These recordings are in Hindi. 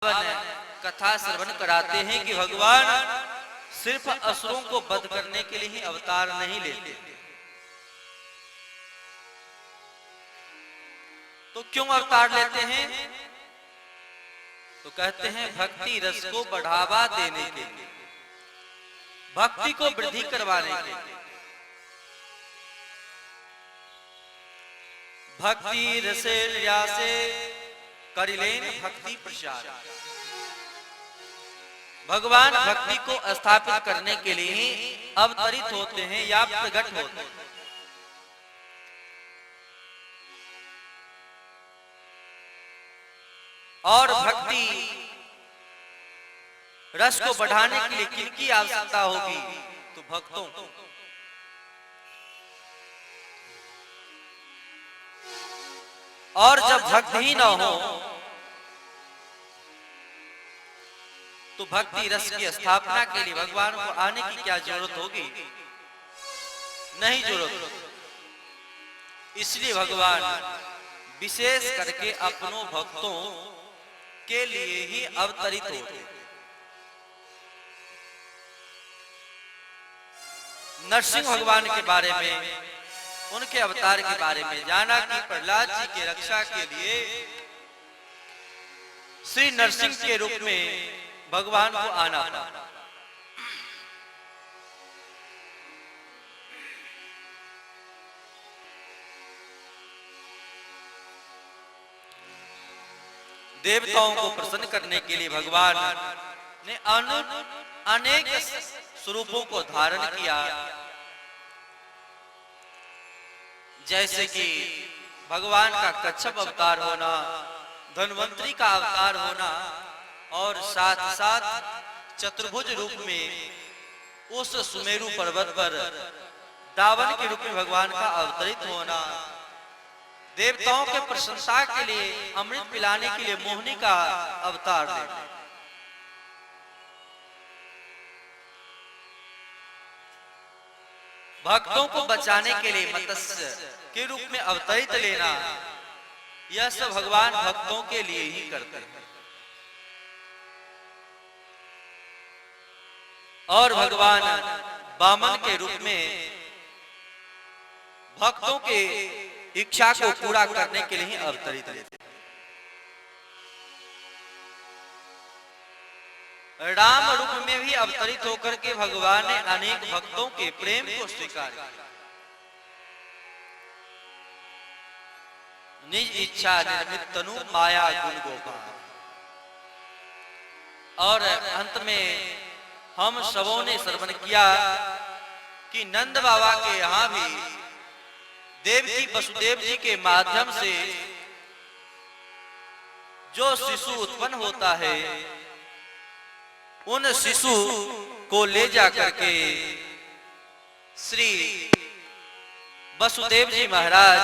कथा श्रवण कराते हैं कि भगवान सिर्फ असुरों को वध करने के लिए ही अवतार नहीं लेते। तो क्यों अवतार लेते हैं? तो कहते हैं भक्ति रस को बढ़ावा देने के लिए, भक्ति को वृद्धि करवाने के लिए। भक्ति रसे से करिलेन भक्ति प्रचार। भगवान भक्ति को स्थापित करने के लिए ही अवतरित होते हैं या प्रकट होते हैं। और भक्ति रस को बढ़ाने के लिए किनकी आवश्यकता होगी? तो भक्तों को। और जब भक्त ही न हो तो भक्ति रस की स्थापना के लिए भगवान को आने की क्या जरूरत होगी? नहीं जरूरत। इसलिए भगवान विशेष करके अपनों भक्तों के लिए ही अवतरित होते। नरसिंह भगवान के बारे में, उनके अवतार के बारे में जाना कि प्रहलाद जी की रक्षा के लिए श्री नरसिंह के रूप में भगवान को आना था। देवताओं को प्रसन्न करने के लिए भगवान ने अनेक स्वरूपों को धारण किया, जैसे कि भगवान का कच्छप अवतार होना, धन्वंतरी का अवतार होना और साथ साथ चतुर्भुज रूप में उस सुमेरु पर्वत पर दावन के रूप में भगवान का अवतरित होना, देवताओं के प्रशंसा के लिए अमृत पिलाने के लिए मोहिनी का अवतार लेना, भक्तों को बचाने के लिए मत्स्य के रूप में अवतरित लेना, यह सब भगवान भक्तों के लिए ही करते हैं। और भगवान वामन के रूप में भक्तों के इच्छा को पूरा करने के लिए ही अवतरित लेते। राम रूप में भी अवतरित होकर के भगवान ने अनेक भक्तों के प्रेम को स्वीकार किया। निज इच्छा निर्मित तनु माया गुण गोपाल। और अंत में हम सबों ने श्रवण किया कि नंद बाबा के यहाँ भी देवकी वसुदेव जी के माध्यम से जो शिशु उत्पन्न होता है, उन शिशु को ले जाकर के श्री वसुदेव जी महाराज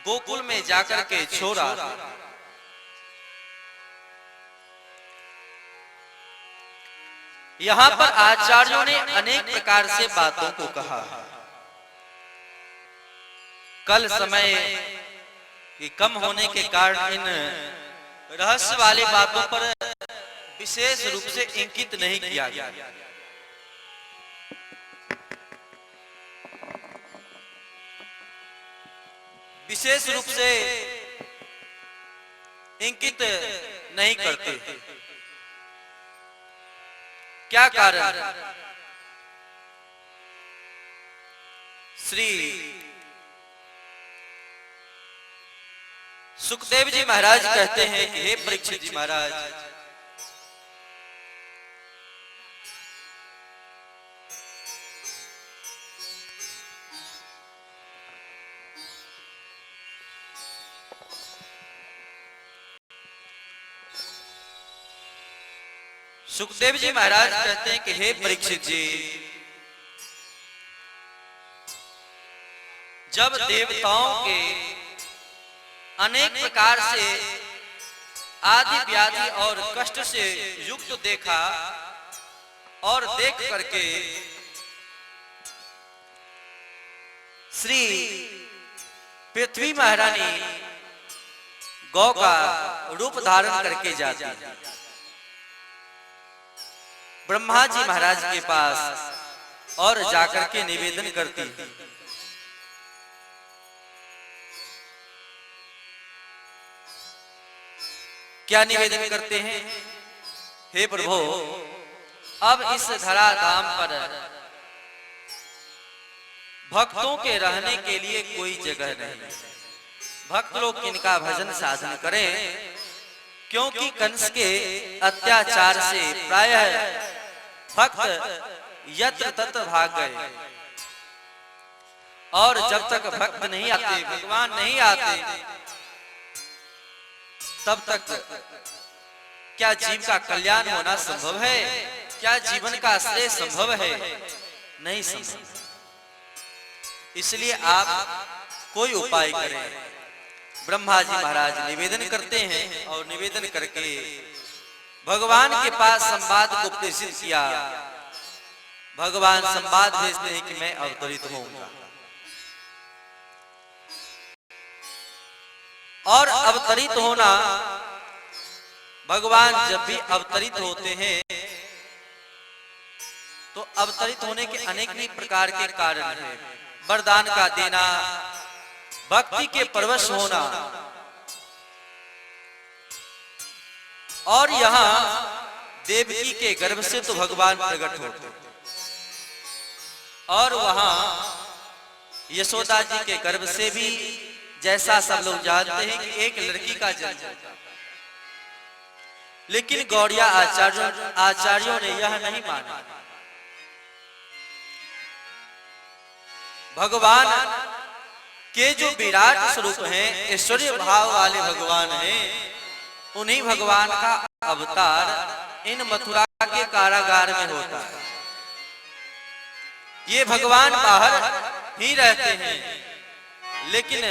गोकुल में जाकर के छोड़ा। यहाँ पर आचार्यों ने अनेक प्रकार से बातों को कहा। कल समय की कम होने के कारण इन रहस्य वाली बातों पर विशेष रूप से इंकित नहीं किया गया। विशेष रूप से इंकित नहीं करते। क्या कारण? श्री सुखदेव जी महाराज कहते हैं कि हे परीक्षित जी महाराज, सुखदेव जी महाराज कहते हैं कि हे परीक्षित जी, जब देवताओं के अनेक प्रकार से आदि व्याधि और कष्ट से युक्त देखा और देख करके श्री पृथ्वी महारानी गौ का रूप धारण करके जाती है। ब्रह्मा जी महाराज के पास और जाकर के निवेदन करती है। क्या निवेदन करते हैं? हे प्रभु, अब इस धराधाम पर भक्तों के रहने के लिए कोई जगह नहीं। भक्त लोग किनका भजन साधन करें, क्योंकि कंस के अत्याचार से प्रायः भक्त यत्र तत्र भाग गए। और जब तक भक्त नहीं आते, भगवान नहीं आते, तब तक क्या जीव का कल्याण होना संभव है? क्या जीवन का आश्रय संभव है? नहीं संभव। इसलिए आप कोई उपाय करें। ब्रह्मा जी महाराज निवेदन करते हैं और निवेदन करके भगवान के पास संवाद को प्रेषित किया। भगवान संवाद भेजते हैं कि मैं अवतरित होऊंगा। और अवतरित होना, भगवान जब भी अवतरित होते हैं तो अवतरित होने के अनेक ही प्रकार के कारण हैं। वरदान का देना, भक्ति के परवश होना, और यहाँ देवकी के गर्भ से तो भगवान प्रकट होते, और वहां यशोदा जी के गर्भ से भी, जैसा सब लोग जानते हैं कि एक लड़की का जन्म होता। लेकिन गौड़िया आचार्यों ने यह नहीं माना। भगवान के जो विराट स्वरूप हैं, ऐश्वर्य भाव वाले भगवान हैं, उन्हीं भगवान का अवतार इन मथुरा के कारागार में होता है। ये भगवान बाहर ही रहते हैं, लेकिन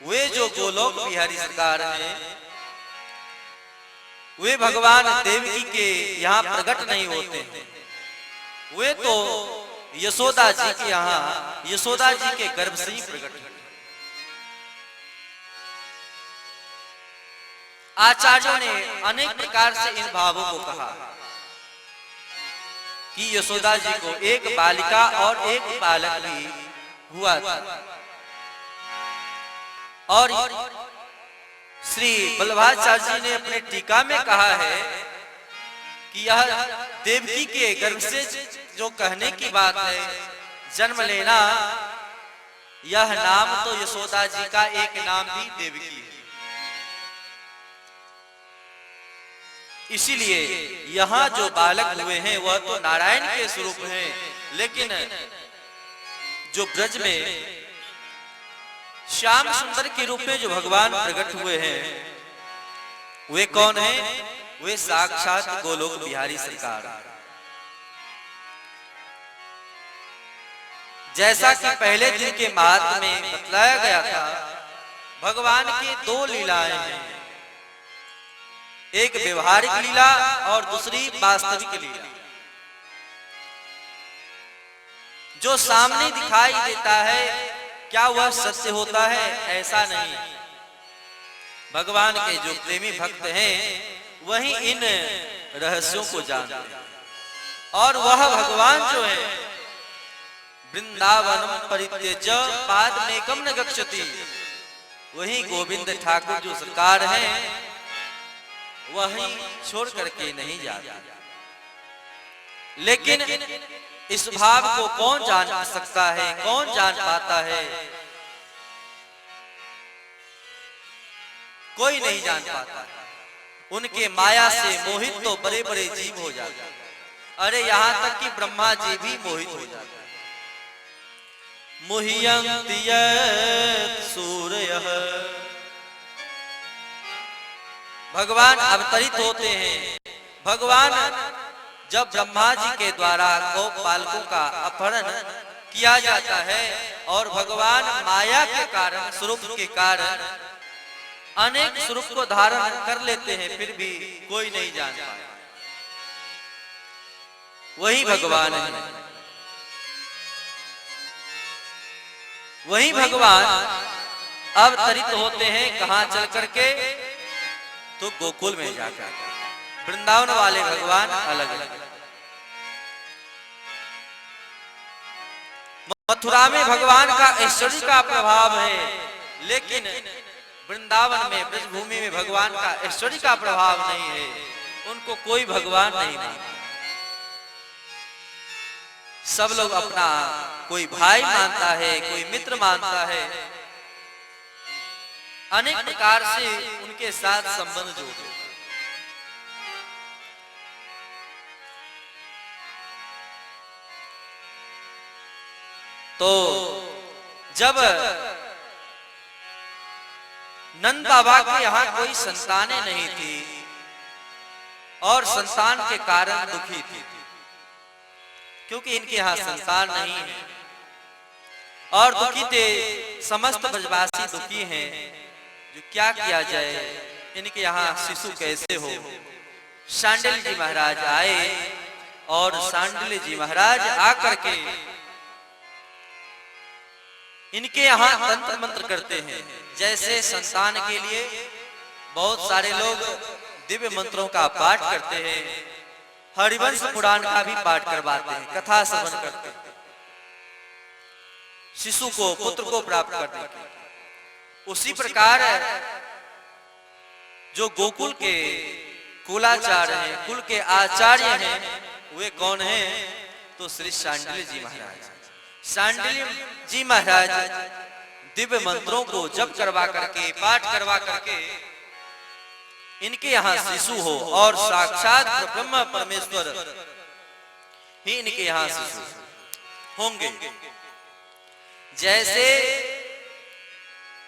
वे जो गोलोक बिहारी सरकार हैं, वे भगवान देवकी के यहाँ प्रकट नहीं होते हैं। वे तो यशोदा जी के यहाँ, यशोदा जी के गर्भ से ही प्रकट होते। आचार्यों ने अनेक प्रकार से इन भावों को कहा कि यशोदा जी को एक बालिका और एक बालक भी हुआ था। और श्री बल्लभाचार्य जी ने अपने टीका में कहा है कि यह देवकी के गर्भ से जो कहने की बात है, जन्म लेना, यह नाम तो यशोदा जी का एक नाम भी देवकी है। इसीलिए यहाँ जो बालक हुए हैं वह तो नारायण के स्वरूप हैं, लेकिन जो ब्रज में श्याम सुंदर के रूप में जो भगवान प्रकट हुए हैं, वे कौन हैं? वे साक्षात गोलोक बिहारी सरकार। जैसा कि पहले दिन के महात्म्य में बतलाया गया था, भगवान की दो लीलाएं हैं, एक व्यवहारिक लीला और दूसरी वास्तविक लीला। जो सामने दिखाई देता है, क्या वह सत्य होता है? ऐसा नहीं। भगवान के जो प्रेमी भक्त हैं, वही इन रहस्यों को जानते हैं। और वह भगवान जो है, वृंदावनम परित्यज्य पादमेकं न गच्छति, वही गोविंद ठाकुर जो सरकार हैं, वही छोड़ करके नहीं जाता। लेकिन इस भाव को कौन जान सकता है, कौन जान पाता है? कोई नहीं जान पाता। उनके माया से मोहित तो बड़े बड़े जीव हो जाते। अरे यहाँ तक कि ब्रह्मा जी भी मोहित हो जाते। मुह्यन्ति यत् सूरयः, भगवान अवतरित होते हैं। भगवान जब ब्रह्मा जी के द्वारा गौ पालकों का अपहरण किया जाता है और भगवान माया के कारण, स्वरूप के कारण अनेक स्वरूप को धारण कर लेते हैं, फिर भी कोई नहीं जान पाता। वही भगवान है। वही भगवान अवतरित होते हैं कहां चल करके, तो गोकुल में जाकर। वृंदावन वाले भगवान अलग अलग, मथुरा में भगवान का ऐश्वर्य का प्रभाव है, लेकिन वृंदावन में ब्रजभूमि में भगवान का ऐश्वर्य का प्रभाव नहीं है, उनको कोई भगवान नहीं मानता। सब लोग अपना कोई भाई मानता है, कोई मित्र मानता है, अनेक प्रकार से उनके साथ संबंध जोड़ते। तो जब नंद बाबा के यहाँ कोई संतानें नहीं थी और संतान के कारण दुखी थी, क्योंकि इनके यहाँ संतान नहीं है और दुखी थे, समस्त ब्रजवासी दुखी हैं, जो क्या किया जाए, इनके यहाँ शिशु कैसे हो। शांडिल्य जी महाराज आए और शांडिल्य जी महाराज आकर के इनके यहाँ तंत्र मंत्र करते हैं। जैसे संतान के लिए बहुत सारे लोग दिव्य मंत्रों का पाठ करते हैं, हरिवंश पुराण का भी पाठ करवाते हैं, कथा श्रवण करते हैं शिशु को, पुत्र को प्राप्त करने के। उसी प्रकार जो गोकुल के कुलाचार्य हैं, कुल के आचार्य हैं, वे कौन हैं? तो श्री शांडिल्य जी महाराज। शांडिल्य जी महाराज दिव्य मंत्रों को जप करवा करके, पाठ करवा करके इनके यहाँ शिशु हो, और साक्षात ब्रह्म परमेश्वर ही इनके यहाँ शिशु होंगे। जैसे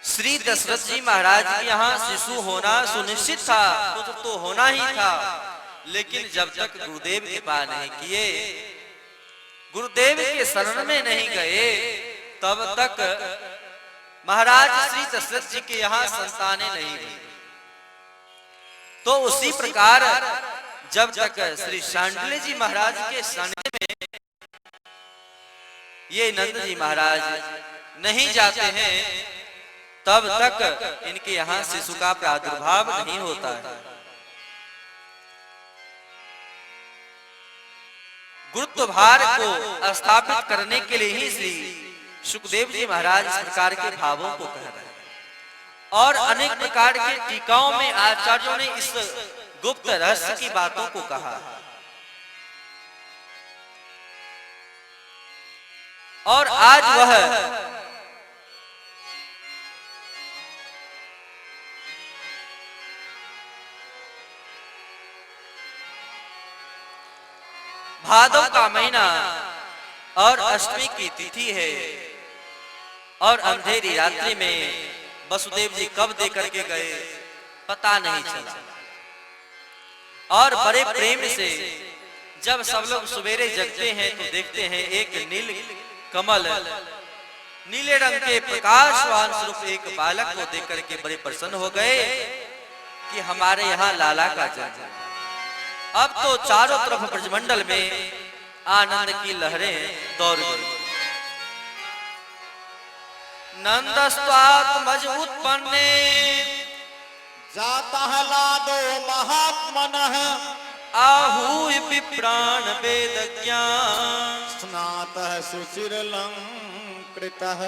श्री दशरथ जी महाराज के यहाँ शिशु होना सुनिश्चित था, पुत्र तो होना ही था, लेकिन जब तक गुरुदेव कृपा नहीं किए, गुरुदेव के शरण में नहीं गए, तब तक महाराज श्री दशरथ जी के यहाँ संतानें नहीं हुई। तो उसी प्रकार जब तक श्री शांडिल्य जी महाराज के सानिध्य में ये नंद जी महाराज नहीं जाते हैं, तब तक इनके यहाँ शिशु का प्रादुर्भाव नहीं होता है। गुरुत्व भार को स्थापित करने के लिए ही श्री सुखदेव जी महाराज इस प्रकार के भावों को कह रहे हैं, और अनेक प्रकार के टीकाओं में आचार्यों ने इस गुप्त रहस्य की बातों को कहा। और आज वह भादव का महीना और अष्टमी की तिथि है, और अंधेरी रात्रि में वसुदेव जी कब दे करके गए पता नहीं चला। और बड़े प्रेम से जब सब लोग सवेरे जगते हैं तो देखते हैं एक नील कमल, नीले रंग के प्रकाशवान स्वरूप एक बालक को देख करके बड़े प्रसन्न हो गए कि हमारे यहाँ लाला का जन्म। अब तो चारों तरफ ब्रजमंडल में आनंद की लहरें दौड़ गई। नंदस्त्वात्मज उत्पन्ने जाता लादो महात्मनः आहूय विप्राण वेदज्ञान स्नातः सुचिरलंकृतः।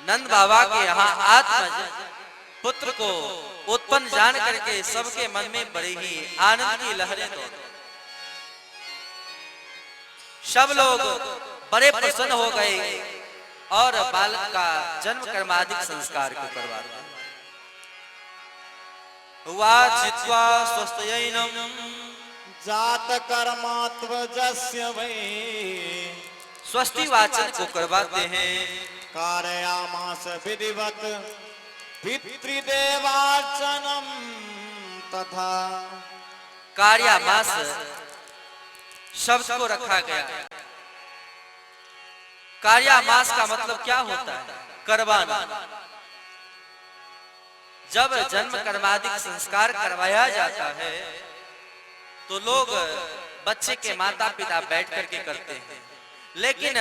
नंद बाबा के यहाँ आत्मज पुत्र को उत्पन्न जान करके सबके मन में बड़ी ही आनंद की लहरें दौड़। सब लोग बड़े प्रसन्न हो गए और बालक का जन्म कर्मादिक संस्कार को करवा दिया। वाचित्वा स्वस्तयैनम जात कर्मात्वजस्य वै स्वस्ति वाचन को करवाते हैं। कारयामास विधिवत पितृदेवार्चनम तथा। कार्यामास शब्द को रखा गया। कार्यामास का मतलब क्या होता है? करवाना। जब जन्म कर्मादिक संस्कार करवाया जाता है तो लोग बच्चे के माता पिता बैठ करके करते हैं, लेकिन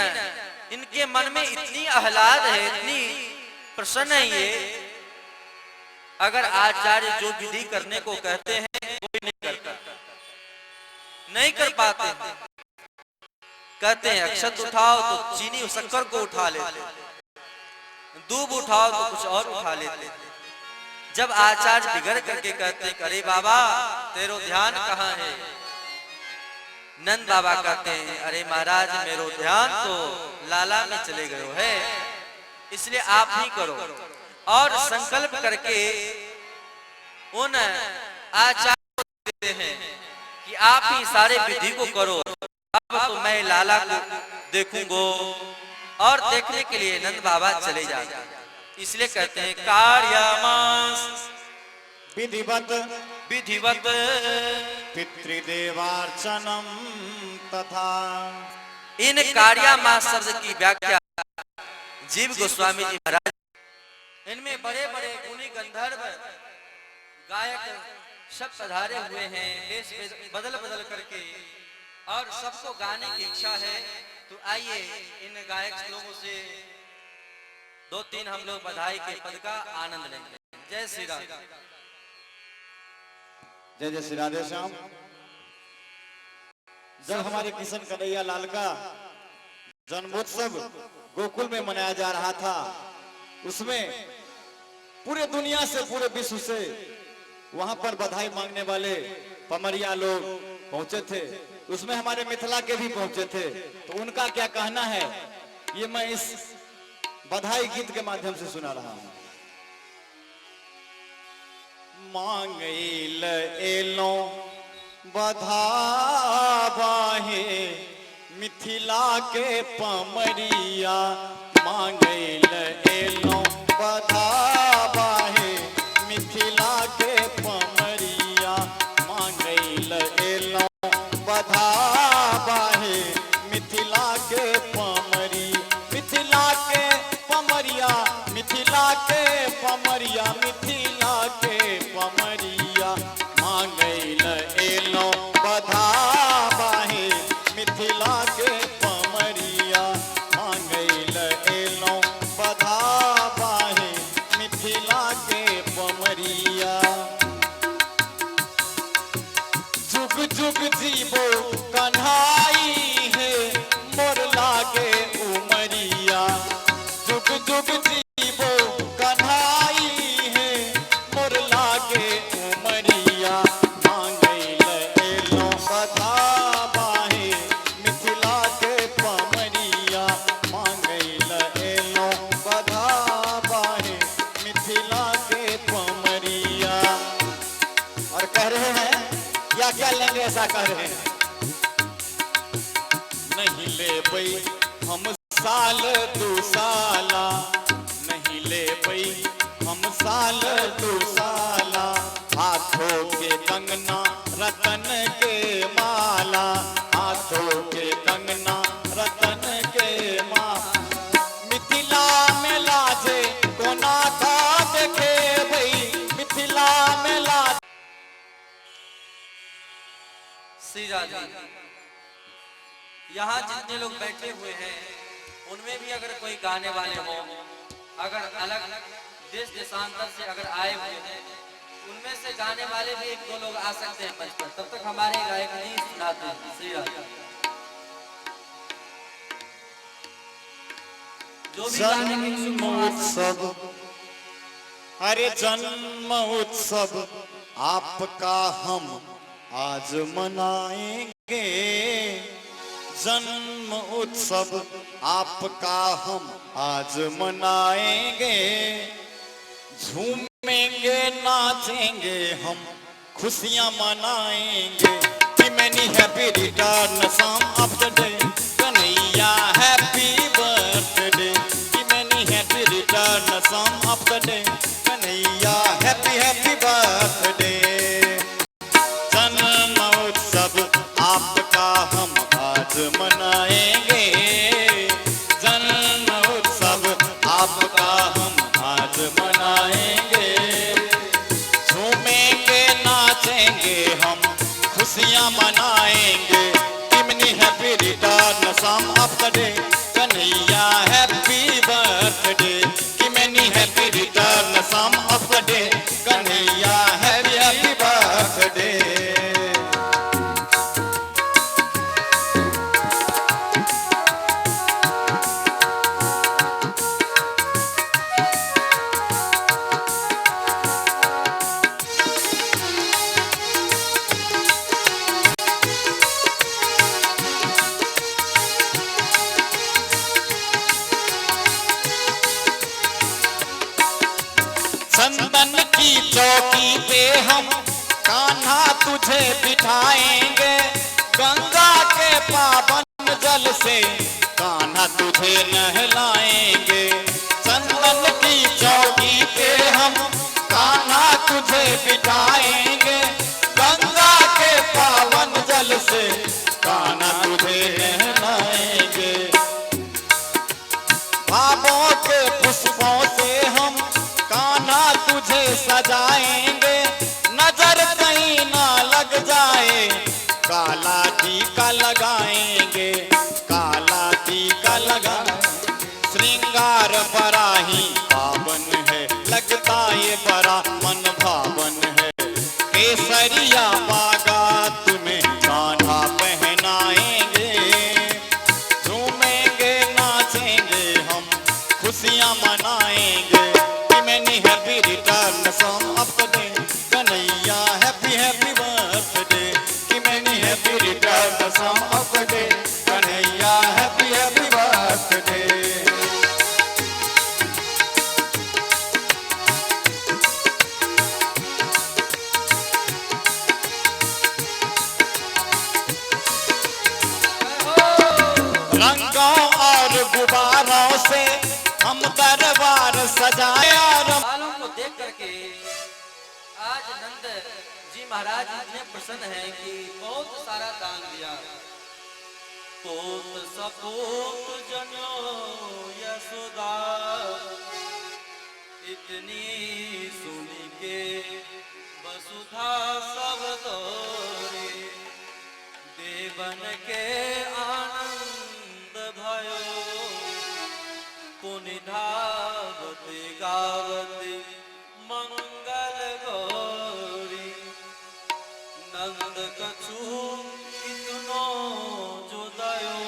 इनके मन में इतनी आह्लाद है, इतनी प्रश्न है ये, अगर आचार्य जो विधि करने को कहते हैं कोई नहीं करता, नहीं कर पाते, कहते हैं अक्षत उठाओ तो चीनी शक्कर को उठा लेते, दूब उठाओ तो कुछ और उठा लेते। जब आचार्य बिगड़ करके कहते हैं अरे बाबा तेरो ध्यान कहाँ है, नंद बाबा कहते हैं अरे महाराज मेरो ध्यान तो लाला में चले गए है, इसलिए आप ही करो। और संकल्प करके उन आचार्य को देते हैं कि आप ही सारे विधि को करो, अब तो मैं लाला को देखूंगो। और देखने के लिए नंद बाबा चले जाते हैं। इसलिए कहते हैं कार्यामास विधिवत विधिवत पितृदेवार्चनम तथा। इन कार्यामास शब्द की व्याख्या जीव गोस्वामी जी महाराज, इनमें बड़े बड़े गुणी गंधर्व गायक सब पधारे हुए हैं, वेश बदल बदल करके, और सबको गाने की इच्छा है। तो आइए इन गायक लोगों से दो तीन हम लोग बधाई के पद का आनंद लेंगे। जय श्री राम। जय जय श्री राधे श्याम। जब हमारे किशन कन्हैया लाल का जन्मोत्सव गोकुल में मनाया जा रहा था, उसमें पूरे दुनिया से, पूरे विश्व से वहां पर बधाई मांगने वाले पमरिया लोग पहुंचे थे, उसमें हमारे मिथिला के भी पहुंचे थे। तो उनका क्या कहना है ये मैं इस बधाई गीत के माध्यम से सुना रहा हूं। मांगैल एलो बधाबाहे मिथिला के पमरिया, मांगैल एलो बधाबाहे मिथिला के पमरिया, मांगैल एलो बधाबाहे मिथिला के पमरी, मिथिला के पमरिया, मिथिला के पमरिया, मिथिला के पमरिया, मांगैल एलो बधाबाहे मिथिला के पमरिया, मांगैल एलो बधाबाहे मिथिला के पमरिया। जुग जुग जीवो कन्हाई है मोर लागे उमरिया, जुग जुग जीवो कन्हाई है मोर लागे उमरिया, मांगैल एलो बधाबाहे मिथिला के पमरिया, मांगैल एलो बधाबाहे मिथिला के पमरिया। और कह रहे हैं या क्या लेंगे, ऐसा कह रहे हैं, नहीं ले बई हम साल दो साला, नहीं ले बई हम साल दो साला, हाथों के कंगना रतन के माला, हाथों के कंगना रतन के माला, मिथिला में लाजे कोना का देखे भई, मिथिला में लाजे। श्री राधे। यहाँ जितने लोग बैठे हुए हैं उनमें भी अगर कोई गाने वाले हो, अगर अलग देश देशांतर से अगर आए हुए हैं, उनमें से गाने वाले भी एक दो लोग आ सकते हैं मंच पर, तब तक हमारे गायक जी सुनाते हैं। श्री राधे। जो भी गाने की जन्म उत्सव, अरे जन्म उत्सव आपका हम आज मनाएंगे, जन्म उत्सव आपका हम आज मनाएंगे, झूमेंगे नाचेंगे हम खुशियां मनाएंगे, कि many happy returns of the day, Kanhaiya happy birthday, कि many happy returns of the day, Kanhaiya happy happy birthday. जन्म उत्सव आपका हम आज मनाएंगे, जन्म उत्सव आपका हम आज मनाएंगे, झूमेंगे नाचेंगे हम खुशियां मनाएंगे, किमनी happy returns of the day, Kanhaiya happy birthday, किमनी हैप्पी हम कान्हा तुझे बिठाएंगे, गंगा के पावन जल से कान्हा तुझे नहलाएंगे। चंदन की चौकी पे हम कान्हा तुझे बिठाएंगे, गंगा के पावन जल से कान्हा तुझे नहलाएंगे। भावों के पुष्पों से हम कान्हा तुझे सजाएंगे, नजर कहीं ना लग जाए काला टीका लगाएंगे, काला टीका लगाएंगे। श्रृंगार बड़ा ही पावन है, लगता ये बड़ा मन भावन है। केसरिया बागा तुम्हें कान्हा पहनाएंगे, झूमेंगे नाचेंगे हम खुशियां मनाएंगे। Many happy returns of the day, Kanhaiya happy happy birthday. Many happy returns of the day, Kanhaiya happy happy birthday. रंगों और गुब्बारों से हम दरबार सजाए और बालों को देख करके आज नंद जी महाराज इतने प्रसन्न हैं कि बहुत सारा दान दिया। पोत सपूत जनो यशोदा, इतनी सुनी के वसुधा सब तोरे, देवन के आनंद भयो, पुनि धावते गावते मंगल गौरी। नंद कछु इतनो जो दयो,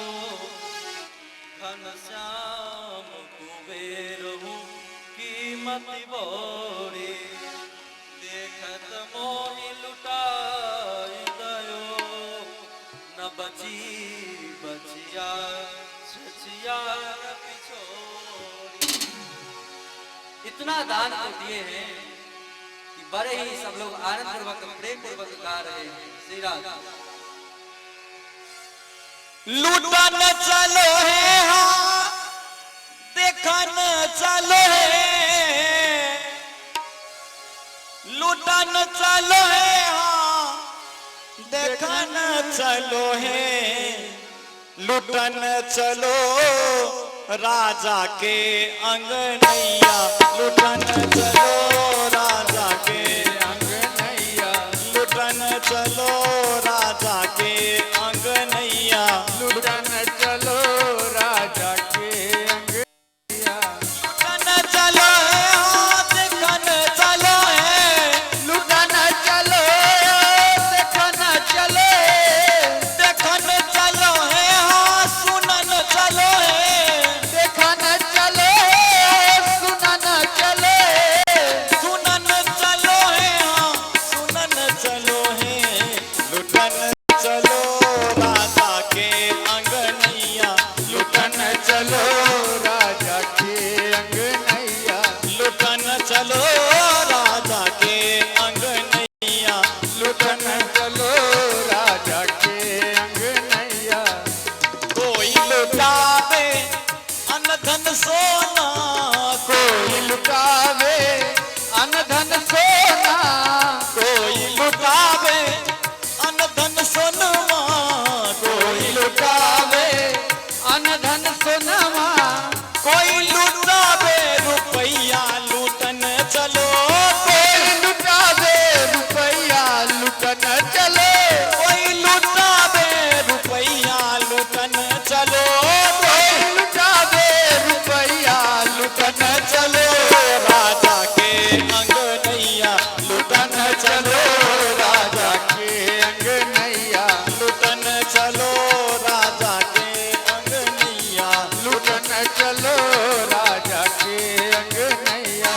घनश्याम कुबेर हूँ कीमति बोरी। देखत मोहि लुटाई दयो, न बची बचिया छछिया न पिछोरी। इतना दान तो दिए हैं कि बड़े ही सब लोग आनंद पूर्वक प्रेम पूर्वक गा रहे हैं। श्री राम लूटन चलो है हाँ, देखन चलो है, लूटन चलो है हाँ, देखन चलो है। लूटन चलो राजा के अंगनैया, लूटन चलो राजा के अंगनैया, लूटन चलो राजा के अंगनैया, लुटन चलो राजा के अंगनैया। लूटन चलो हाँ, देखन चलो है, लुटन चलो देखन चलो, देखन चलो है हाँ, सुनन चलो है, देखन चलो सुनन चलो, सुनन चलो है हाँ, सुनन चलो है। लूटन चलो राजा के अंगनैया, लुटन चलो राजा के अंगनैया, लूटन चलो राजा के अंगनैया। लुटन चलो राजा के अंगनैया। कोई लुटावे अनधन सोना, कोई लुटावे अनधन सोना, कोई लुटावे अनधन सोनमा, कोई लुटावे अनधन सोनमा, कोई लुटावे रुपैया लूटन चलो, कोई लुटावे रुपैया लुटन चलो, कोई लुटावे रुपैया लूटन चलो, कोई लुटावे रुपैया लुटन चलो, राजा के अंगनैया, लुटन चलो राजा के अंगनैया, लूटन चलो राजा के अंगनैया। लुटन चलो राजा के अंगनैया।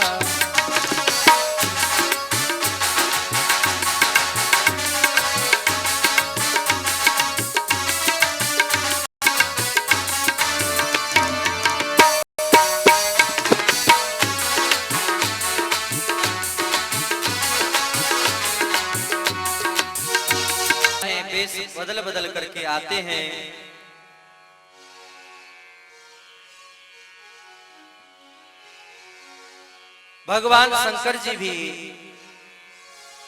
वेश बदल बदल करके आते हैं। भगवान शंकर जी भी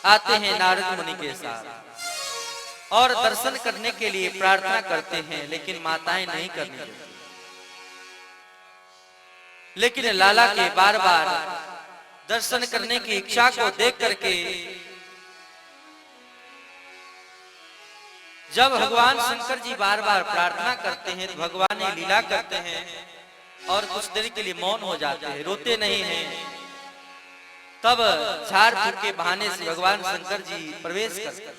आते हैं नारद मुनि के साथ और दर्शन करने के लिए प्रार्थना करते हैं, लेकिन माताएं नहीं करने देती। लेकिन लाला के बार बार दर्शन करने की इच्छा को देख करके जब भगवान शंकर जी बार बार प्रार्थना करते हैं तो भगवान ये लीला करते हैं और कुछ देर के लिए मौन हो जाते हैं, रोते नहीं हैं। तब झाड़ फूक के बहाने से भगवान शंकर जी प्रवेश करते हैं।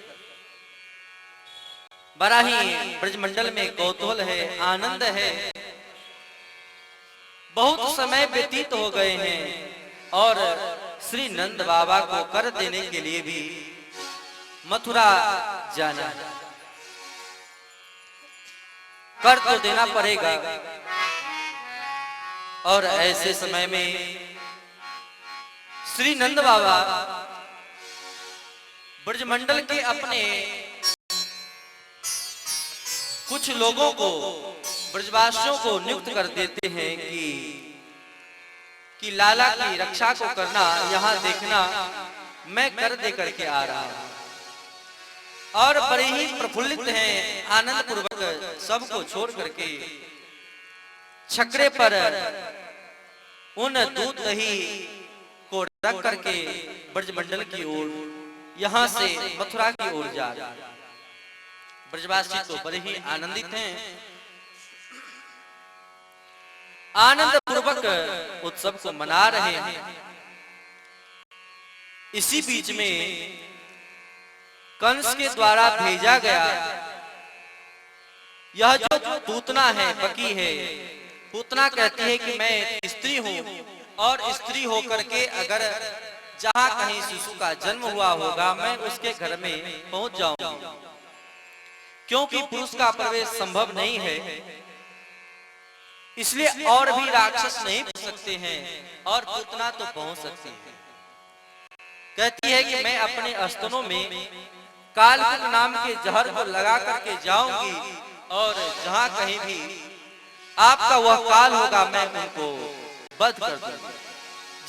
बड़ा ही ब्रजमंडल में कौतूहल है, आनंद है। बहुत समय व्यतीत हो गए हैं और श्री नंद बाबा को कर देने के लिए भी मथुरा जाना है, कर तो देना पड़ेगा। और ऐसे समय में श्री नंद बाबा ब्रजमंडल के अपने कुछ लोगों को, ब्रजवासियों को नियुक्त कर देते हैं कि लाला की रक्षा को करना, यहाँ देखना, मैं कर दे करके आ रहा हूं। और बड़े ही प्रफुल्लित हैं, आनंद पूर्वक सबको छोड़ करके छकड़े पर उन दूध दही को रख करके ब्रजमंडल की ओर, यहाँ से मथुरा की ओर जा रहे हैं। ब्रजवासी तो बड़े ही आनंदित हैं, आनंद पूर्वक उत्सव को मना रहे हैं। इसी बीच में कंस के द्वारा भेजा गया यह जो पूतना है, बकी है, पूतना कहती है कि मैं स्त्री हूं और स्त्री होकर के अगर जहां कहीं शिशु का जन्म हुआ होगा मैं उसके घर में पहुंच जाऊंगी, क्योंकि पुरुष का प्रवेश संभव नहीं है, इसलिए और भी राक्षस नहीं पहुंच सकते हैं और पूतना तो पहुंच सकती है। कहती है कि मैं अपने स्तनों में कालकुट नाम के जहर को लगा करके जाऊंगी और जहां कहीं भी आपका वह काल होगा मैं उनको वध कर दूंगी,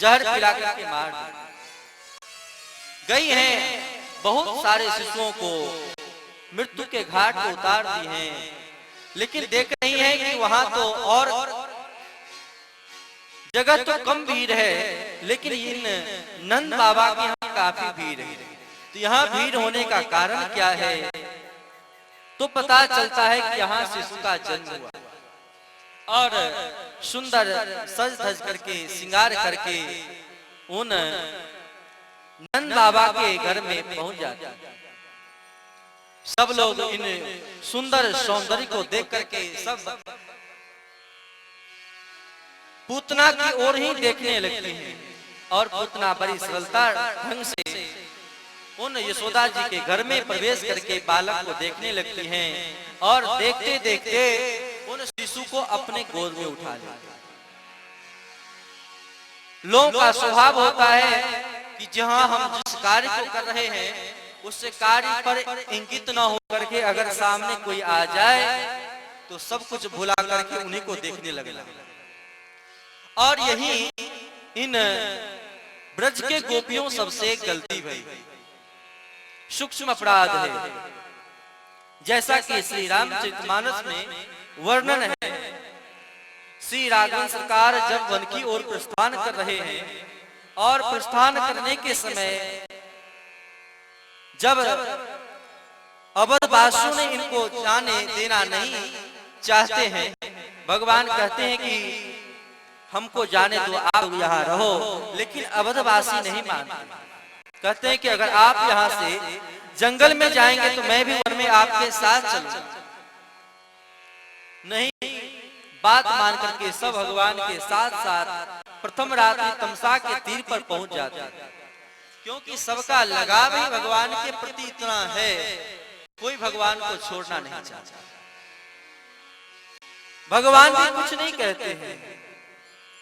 जहर पिला करके मार गई हैं। बहुत सारे शिशुओं को मृत्यु के घाट को उतार दी हैं, लेकिन देख रही है कि वहां तो और जगह तो कम भीड़ है, लेकिन इन नंद बाबा के यहाँ काफी भीड़ है। तो यहाँ भीड़ होने का कारण क्या है? तो पता चलता है कि यहाँ शिशु का जन्म हुआ और सुंदर सज धज करके श्रृंगार करके उन नंद बाबा के घर में पहुंच जाते हैं। सब लोग इन सुंदर सौंदर्य को देख करके सब पूतना की ओर ही देखने लगते हैं और पूतना बड़ी सरलता ढंग से उन यशोदा जी के घर में प्रवेश करके बालक को देखने लगती हैं और देखते देखते उन शिशु को अपने गोद में उठा लेते हैं। लोगों का स्वभाव होता है कि जहां हम जिस कार्य को कर रहे हैं उससे कार्य पर इंगित न हो करके अगर सामने कोई आ जाए तो सब कुछ भुला करके उन्हीं को देखने लगना। और यही इन ब्रज के गोपियों सबसे गलती भई, सूक्ष्म अपराध है। जैसा कि श्री रामचरितमानस में वर्णन है, श्री राघवन सरकार जब वन की ओर प्रस्थान कर रहे हैं और प्रस्थान करने के समय जब अवधवासियों ने इनको जाने देना नहीं चाहते हैं, भगवान कहते हैं कि हमको जाने दो, आप यहाँ रहो, लेकिन अवधवासी नहीं मानते। कहते हैं कि अगर आप यहाँ से जंगल में जाएंगे तो मैं भी वन में आपके साथ चलूंगा। नहीं, बात मान करके सब भगवान के साथ साथ प्रथम रात्रि तमसा के तीर पर पहुंच जाते हैं, क्योंकि सबका लगाव ही भगवान के प्रति इतना है, कोई भगवान को छोड़ना नहीं चाहता। भगवान भी कुछ नहीं कहते हैं,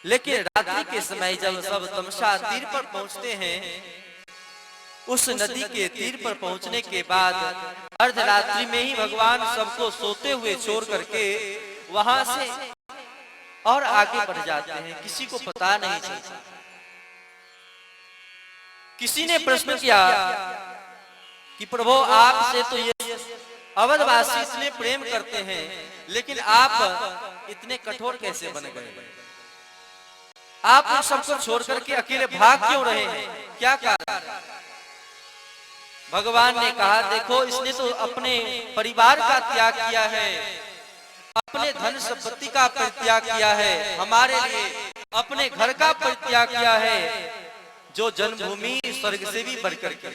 लेकिन रात्रि के समय जब सब तमसा तीर पर पहुंचते हैं, उस नदी के तीर पर पहुंचने के बाद अर्धरात्रि में ही भगवान सबको सोते हुए छोड़ करके वहां से और आगे बढ़ जाते हैं, किसी को पता नहीं चलता। किसी ने प्रश्न किया कि प्रभु आपसे तो ये अवधवासी इतने प्रेम करते हैं, लेकिन आप इतने कठोर कैसे बन गए? आप उन सबको छोड़ करके अकेले भाग क्यों रहे हैं, क्या कारण? भगवान ने कहा, देखो इसने तो अपने परिवार का त्याग किया है, अपने धन संपत्ति का परित्याग किया है, हमारे लिए अपने घर का परित्याग किया है, जो जन्मभूमि स्वर्ग से भी बढ़कर के।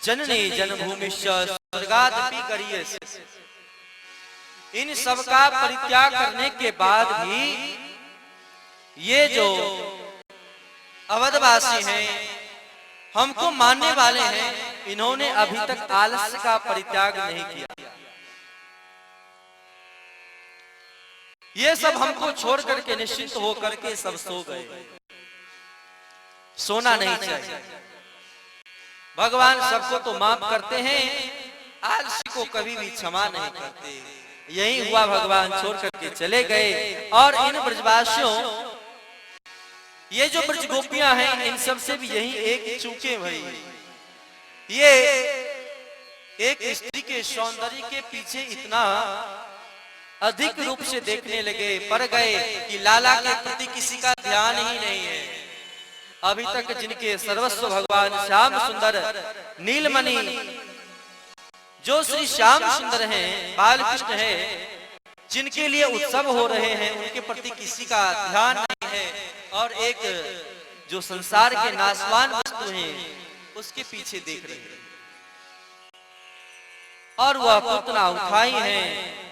जननी जन्मभूमिश्च स्वर्गादपि गरीयसी। इन सब का परित्याग करने के बाद भी ये जो अवधवासी हैं, हमको मानने वाले हैं, इन्होंने अभी तक आलस्य का परित्याग नहीं किया। ये सब हमको छोड़ करके निश्चिंत होकर के सब सो गए। सोना नहीं चाहिए। भगवान सबको तो माफ करते हैं, आलसी को कभी भी क्षमा नहीं करते। यही हुआ, भगवान छोड़ करके चले गए। और इन ब्रजवासियों, ये जो ब्रज गोपियां हैं, इन सब से भी यही एक चूके भाई, ये एक स्त्री के सौंदर्य के पीछे इतना अधिक रूप से देखने लगे, पड़ गए कि लाला के प्रति किसी का ध्यान ही नहीं है। अभी तक जिनके सर्वस्व भगवान श्याम सुंदर नीलमणि, जो श्री श्याम सुंदर हैं, बाल कृष्ण है, जिनके लिए उत्सव हो रहे हैं, उनके प्रति किसी का ध्यान नहीं है। और एक जो संसार के नाशवान वस्तु हैं, उसके पीछे देख रहे हैं। और वह पुतना उठाई है,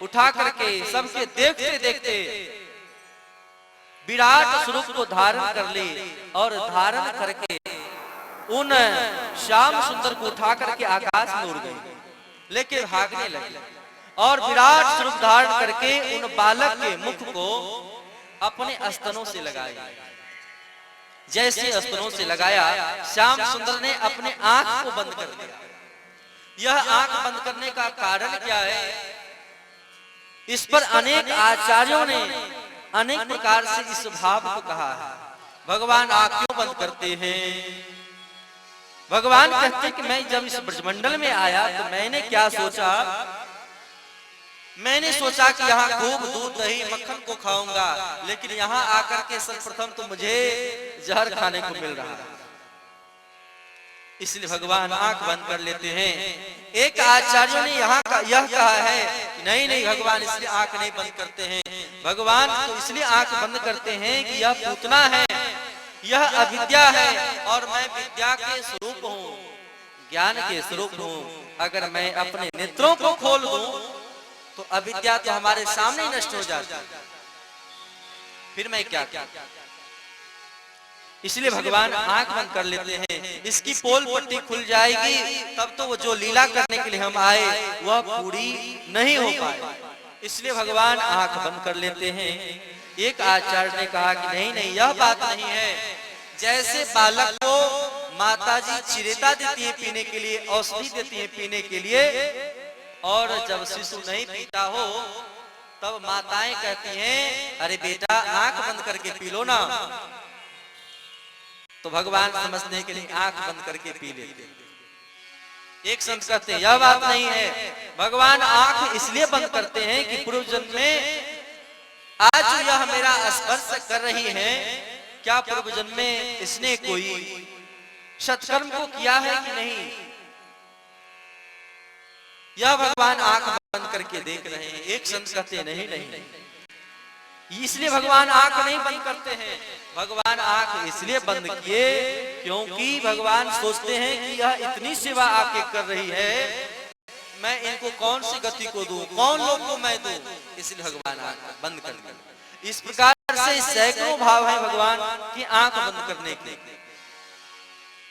उठा करके सबके देखते देखते विराट स्वरूप को धारण कर ले, और धारण करके उन श्याम सुंदर को उठा करके आकाश में उड़ गई, लेके भागने लगे। और विराट स्वरूप धारण करके उन बालक के मुख को अपने स्तनों से लगाया। जैसे स्तनों से लगाया, श्याम सुंदर ने अपने आंख को बंद कर दिया। यह आंख बंद करने का कारण क्या है? इस पर अनेक आचार्यों ने अनेक प्रकार से इस भाव को कहा है। भगवान आंख क्यों बंद करते हैं? भगवान कहते हैं कि मैं जब इस ब्रजमंडल में आया तो मैंने क्या सोचा, मैंने सोचा कि यहाँ खूब दूध दही मक्खन को खाऊंगा, लेकिन यहाँ आकर के सर्वप्रथम तो मुझे जहर खाने को मिल रहा है। इसलिए भगवान आंख बंद कर लेते हैं। एक आचार्यों ने यहाँ का यह कहा है कि नहीं नहीं, भगवान इसलिए आंख नहीं बंद करते हैं। भगवान तो इसलिए आंख बंद करते हैं कि यह पूतना है, यह अविद्या है, और मैं विद्या के स्वरूप हूँ, ज्ञान के स्वरूप हूँ। अगर मैं अपने नेत्रों को खोल दूं तो अविद्या तो हमारे सामने ही नष्ट हो जाती, फिर मैं क्या क्या। इसलिए भगवान आंख बंद कर लेते हैं। इसकी पोल पट्टी खुल जाएगी, तब तो वो जो लीला करने के लिए हम आए वह पूरी नहीं हो पाए। इसलिए भगवान आंख बंद कर लेते हैं। एक आचार्य ने कहा कि नहीं नहीं, यह बात नहीं है। जैसे बालक को माताजी चिरेता देती है पीने के लिए, औषधि देती है पीने के लिए, और जब शिशु नहीं पीता हो तब माताएं कहती हैं, अरे बेटा आंख बंद करके पी लो ना। तो भगवान समझने के लिए आंख बंद करके पी लेते। एक संत कहते हैं यह बात नहीं है, भगवान आंख इसलिए बंद करते हैं कि पूर्व जन्म में आज जो यह मेरा स्पर्श कर रही है, क्या पूर्व जन्म में इसने कोई सत्कर्म को किया है कि नहीं, यह भगवान आंख बंद करके देख रहे हैं। एक संत कहते नहीं नहीं, इसलिए भगवान आंख नहीं बंद करते हैं। भगवान आंख इसलिए बंद किए क्योंकि भगवान सोचते हैं कि यह इतनी सेवा आके कर रही है, मैं इनको कौन सी गति को दूं, कौन लोग को मैं दूं, इसलिए भगवान आंख बंद कर दिया। इस प्रकार से सैकड़ों भाव है भगवान की आंख बंद करने के।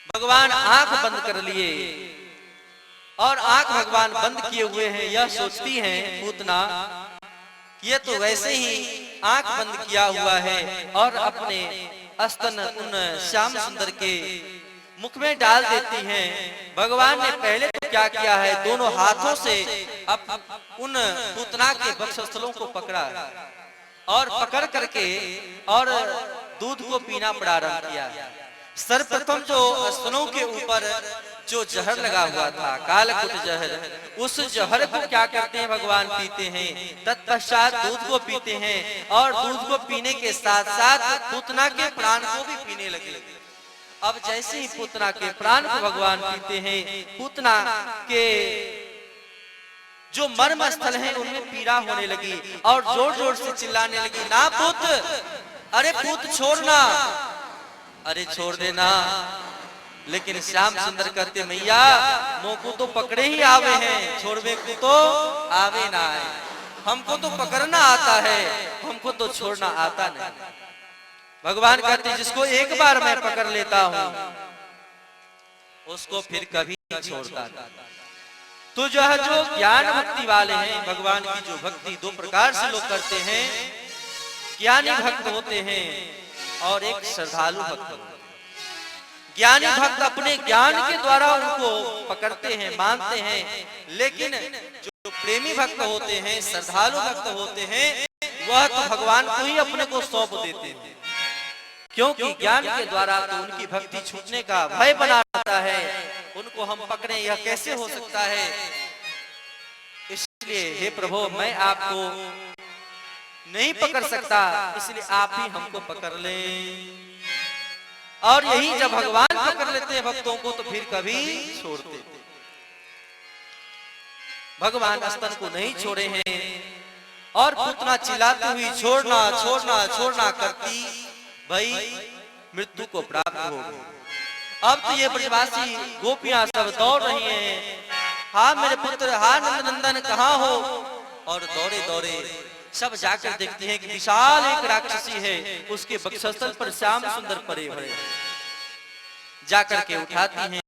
भगवान आंख बंद कर लिए, और आंख भगवान बंद किए हुए हैं। यह सोचती हैं पूतना, ये तो वैसे ही आंख बंद किया हुआ है और अपने स्तन उन श्याम सुंदर के मुख में डाल देती हैं। भगवान ने पहले तो क्या किया है, दोनों हाथों से उन पूतना के वक्षस्थलों को पकड़ा और पकड़ करके और दूध को पीना प्रारंभ किया। सर्वप्रथम जो स्तनों के ऊपर जो जहर लगा हुआ था, कालकुट जहर, उस जहर को क्या करते हैं भगवान पीते हैं। तत्पश्चात दूध को पीते हैं और दूध को पीने के साथ साथ पूतना के प्राण को भी पीने लगे। अब जैसे ही पूतना के प्राण को भगवान पीते हैं, पूतना के जो मर्म स्थल है उनमें पीड़ा होने लगी और जोर जोर से चिल्लाने लगी, ना पुत, अरे पुत छोड़ना, अरे छोड़ देना। लेकिन श्याम सुंदर कहते, मैया मोको तो पकड़े ही आवे हैं, छोड़वे को तो आवे ना है, हमको तो पकड़ना आता है, हमको तो छोड़ना आता नहीं। भगवान कहते, जिसको एक बार मैं पकड़ लेता हूं उसको फिर कभी नहीं छोड़ता। तो जो है, जो ज्ञान भक्ति वाले हैं, भगवान की जो भक्ति दो प्रकार से लोग करते हैं, ज्ञानी भक्त होते हैं और एक श्रद्धालु भक्त होते हैं। ज्ञानी भक्त अपने ज्ञान के द्वारा उनको पकड़ते हैं, मानते हैं, लेकिन जो प्रेमी भक्त होते हैं, श्रद्धालु भक्त होते हैं, वह तो भगवान को ही अपने को सौंप देते हैं, क्योंकि ज्ञान के द्वारा तो उनकी भक्ति छूटने का भय बना रहता है। उनको हम पकड़े, यह कैसे हो सकता है। इसलिए हे प्रभु, मैं आपको नहीं पकड़ सकता, इसलिए आप ही हमको पकड़ लें। और यही जब भगवान पकड़ लेते हैं भक्तों को, तो फिर कभी छोड़ते। भगवान स्तन को नहीं छोड़े हैं और पूतना चिल्लाती हुई छोड़ना छोड़ना छोड़ना करती भाई मृत्यु को प्राप्त हो गई। अब तो ये ब्रजवासी गोपियां सब दौड़ रही हैं, हाँ मेरे पुत्र, हाँ नंदनंदन कहाँ हो। और दौड़े दौड़े सब जाकर देखते हैं कि विशाल एक राक्षसी है, उसके वक्षस्थल पर श्याम सुंदर पड़े हुए। जाकर के उठाती हैं,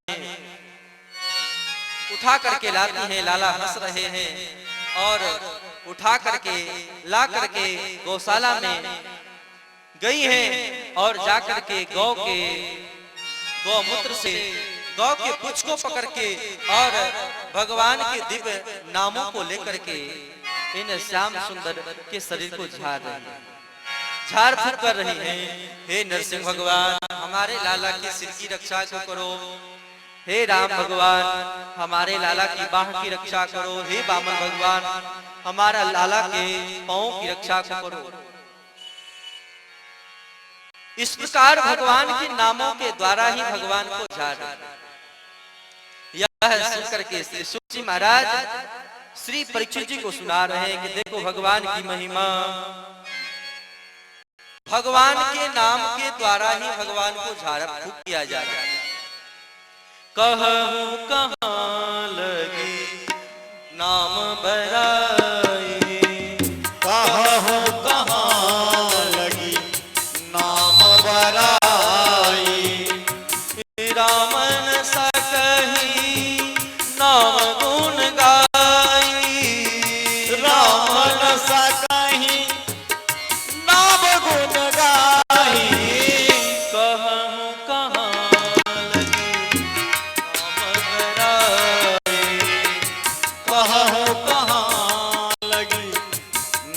उठा करके लाती हैं। लाला हंस रहे हैं और उठा करके ला करके गौशाला में गई हैं और जाकर के गौमूत्र से गौ के पुच्छ को पकड़ के और भगवान के दिव्य नामों को लेकर के इन श्याम सुंदर के शरीर को झाड़ रही है, झाड़ फूक कर रही हैं। हे नरसिंह भगवान, हमारे लाला के सिर की रक्षा को करो। हे राम भगवान, हमारे लाला की बाह की रक्षा करो। हे वामन भगवान, हमारा लाला के पांव की रक्षा को करो। इस प्रकार भगवान के नामों के द्वारा ही भगवान को झाड़। यह सुनकर के श्री शुक जी महाराज श्री परीक्षित जी को सुना रहे हैं कि देखो भगवान की महिमा, भगवान के नाम के द्वारा ही भगवान को झाड़ फूक किया जा रहा है। कहूं कहां लगी नाम बराई, कहूं कहां लगी नाम बराई, रामन सा कही नाम गुण गाई, रामन सा कहीं नाम गुण गाई। कहूं कहां लगी नाम बराई, कहूं कहां लगी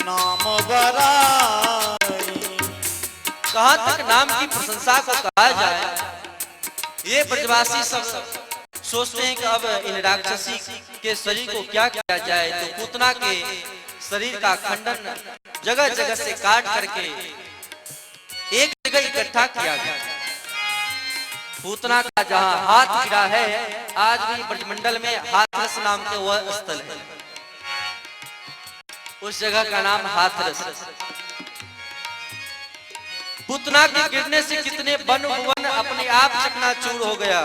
नाम बराई। कहां तक नाम की प्रशंसा को कहा जाए। ये ब्रजवासी सब सोचते हैं कि अब इन राक्षसी के शरीर को क्या किया जाए, तो पूतना के शरीर का खंडन जगह जगह से काट करके एक जगह इकट्ठा किया गया। पूतना का जहां हाथ गिरा है, आज भी ब्रजमंडल में हाथरस नाम के वह स्थल है, उस जगह का नाम हाथरस। पूतना के गिरने से कितने वन भुवन अपने आप चकनाचूर हो गया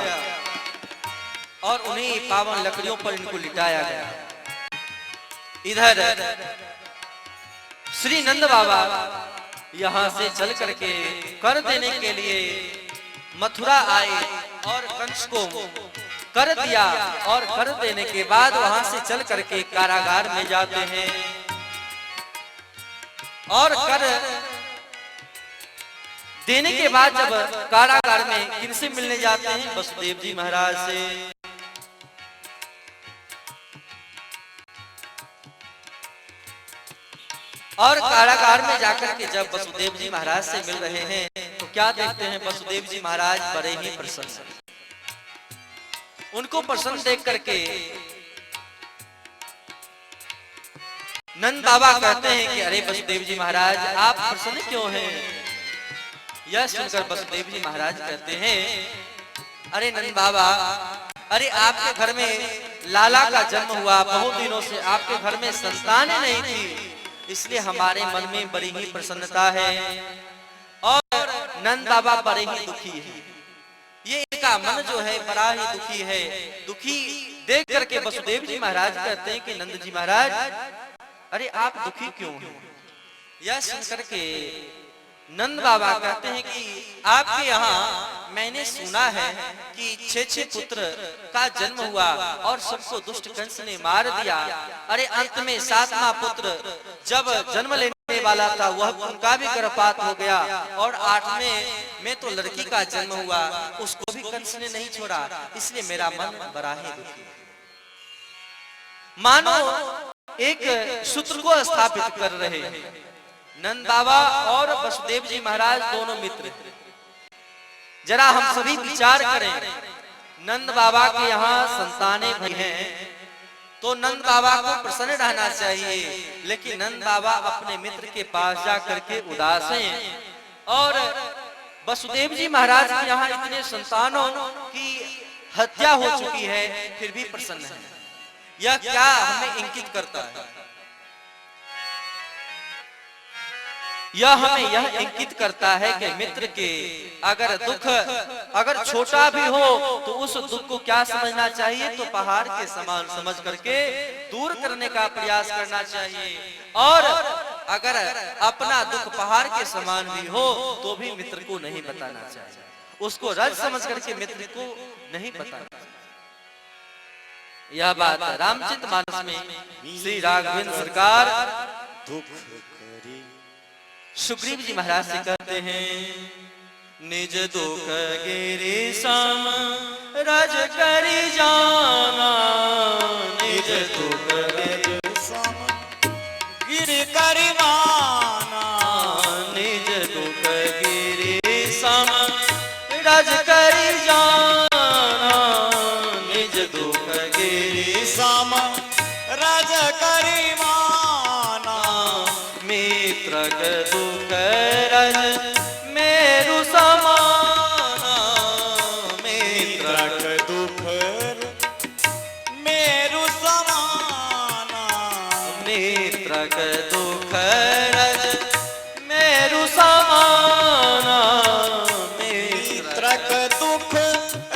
और उन्हीं पावन लकड़ियों पर इनको लिटाया गया। इधर श्री नंद बाबा यहाँ से चल करके कर देने के लिए मथुरा आए और कंस को कर दिया, और कर देने के बाद वहां से चल करके कारागार में जाते हैं और कर देने के बाद जब कारागार में किनसे मिलने जाते हैं? वसुदेव जी महाराज से। और कारागार में जाकर के जब वसुदेव जी महाराज से मिल रहे हैं तो क्या देखते हैं? वसुदेव जी महाराज बड़े ही प्रसन्न। उनको प्रसन्न देख करके नंद बाबा कहते हैं कि अरे वसुदेव जी महाराज आप प्रसन्न क्यों हैं? यह सुनकर वसुदेव जी महाराज कहते हैं अरे नंद बाबा, अरे आपके घर में लाला का जन्म हुआ, बहुत दिनों से आपके घर में संतान नहीं थी, इसलिए हमारे मन में बड़ी ही प्रसन्नता है। और नंद बाबा बड़े ही दुखी है, ये इनका मन जो है बड़ा ही दुखी है। दुखी देख करके वसुदेव जी महाराज कहते हैं कि नंद जी महाराज अरे आप दुखी क्यों हैं? यह सुनकर के नंद बाबा कहते हैं कि आपके यहाँ मैंने सुना है कि 6 पुत्र का जन्म हुआ और सबको दुष्ट कंस ने मार दिया। अरे अंत में 7वां पुत्र जब जन्म लेने वाला था वह उनका भी गर्भपात हो गया और 8वें में तो लड़की का जन्म हुआ, उसको भी कंस ने नहीं छोड़ा, इसलिए मेरा मन बड़ा ही दुखी है। मानो एक सूत्र को स्थापित कर रहे हैं। नंद बाबा और वसुदेव जी महाराज दोनों मित्र। जरा हम सभी विचार करें, नंद बाबा के यहाँ संतानें भी हैं तो नंद बाबा को प्रसन्न रहना चाहिए, लेकिन नंद बाबा अपने मित्र के पास जा करके उदास हैं। और वसुदेव जी महाराज के यहाँ इतने संतानों की हत्या हो चुकी है फिर भी प्रसन्न है। यह क्या हमें इंगित करता है? यह हमें यह इंगित करता है कि मित्र के अगर दुख अगर छोटा भी हो तो उस दुख को क्या समझना चाहिए? तो पहाड़ के समान समझ करके दूर करने का प्रयास करना चाहिए। और अगर अपना दुख पहाड़ के समान भी हो तो भी मित्र को नहीं बताना चाहिए, उसको रज समझ करके मित्र को नहीं बताना। यह बात रामचरितमानस में श्री राघवेंद्र सरकार सुग्रीव जी महाराज से कहते हैं निज दुख गिरि सम रज करि जाना, निज दुख गिरि सम गिरि करि माना, निज दुख गिरि सम रज करि जाना, निज दुख गिरि सम रज करि माना, मित्र के दुख रज मेरु समाना, मित्र के दुख मेरु समाना, मित्र के दुख रज मेरु समाना, मित्र के दुख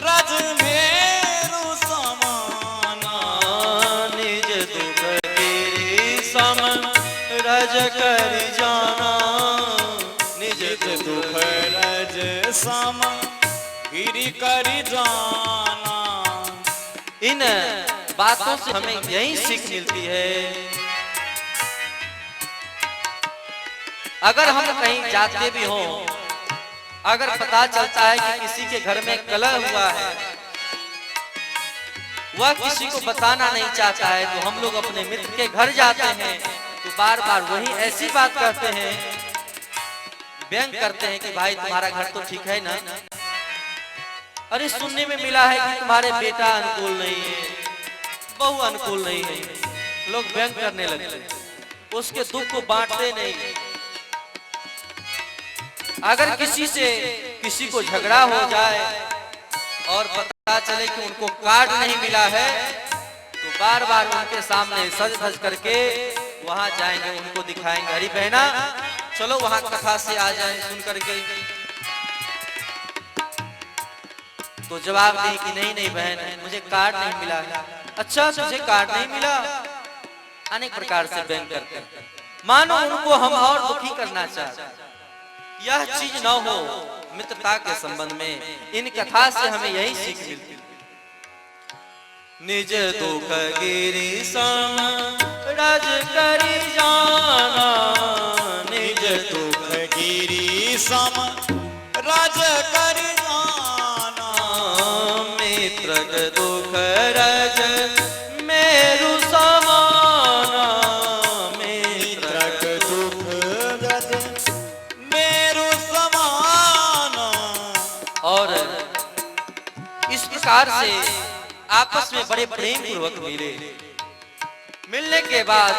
रज मेरु समाना, निज दुख गिरि सम रज करि जाना, निज दुख रज सम गिरि करि जाना। इन बातों से हमें यही सीख मिलती है, अगर हम कहीं जाते भी हों, अगर पता चलता है कि किसी के घर में कलह हुआ है, वह किसी को बताना नहीं चाहता है, तो हम लोग अपने मित्र के घर जाते हैं तो बार बार वही ऐसी बात कहते हैं, व्यंग करते हैं कि भाई तुम्हारा घर तो ठीक है ना, अरे सुनने में मिला है कि तुम्हारे बेटा अनुकूल नहीं है, बहू अनुकूल नहीं है। लोग व्यंग करने लगते हैं, उसके दुख को बांटते नहीं। अगर किसी से किसी को झगड़ा हो जाए और पता चले कि उनको कार्ड नहीं मिला है तो बार बार उनके सामने सज धज करके वहां जाएंगे, उनको दिखाएंगे, अरे बहना चलो वहां कथा से आ जाए सुन करके। तो जवाब दी कि नहीं नहीं बहन मुझे कार्ड नहीं मिला है। अच्छा तुझे कार्ड नहीं मिला? अनेक प्रकार से व्यंग करते हैं, मानो उनको हम और दुखी करना चाहते हैं। यह चीज न हो मित्रता के संबंध में। इन कथा से हमें यही सीख मिलती है। निज दुख गिरि सम रज करि जाना, निज दुख गिरि सम दुख रज मेरु समाना, मित्रक दुख रज मेरु समाना। और इस प्रकार से आपस में बड़े प्रेम पूर्वक मिले। मिलने के बाद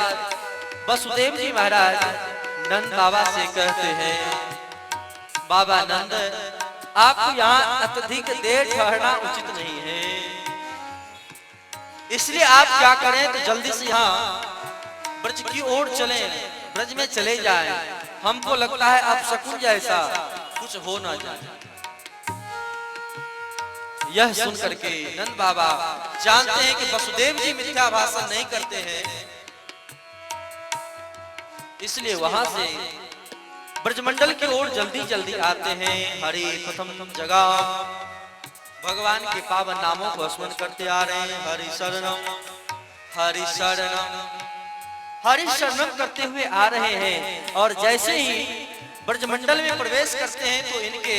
वसुदेव जी महाराज नंद बाबा से कहते हैं, बाबा नंद, आपको यहाँ अत्यधिक देर ठहरना उचित नहीं है, इसलिए आप क्या करें तो जल्दी से यहाँ ब्रज की ओर चलें, ब्रज में चले जाएं। हमको लगता है अब शकुन जैसा कुछ हो ना जाए। यह सुन करके नंद बाबा जानते हैं कि वसुदेव जी मिथ्या भाषण नहीं करते हैं, इसलिए वहां से ब्रजमंडल की ओर जल्दी जल्दी आते हैं। हरि प्रथम जगह भगवान के पावन नामों को स्मरण करते आ रहे हैं। हरि शरणम हरि शरणम हरि शरणम करते हुए आ रहे हैं। और जैसे ही ब्रजमंडल में प्रवेश करते हैं तो इनके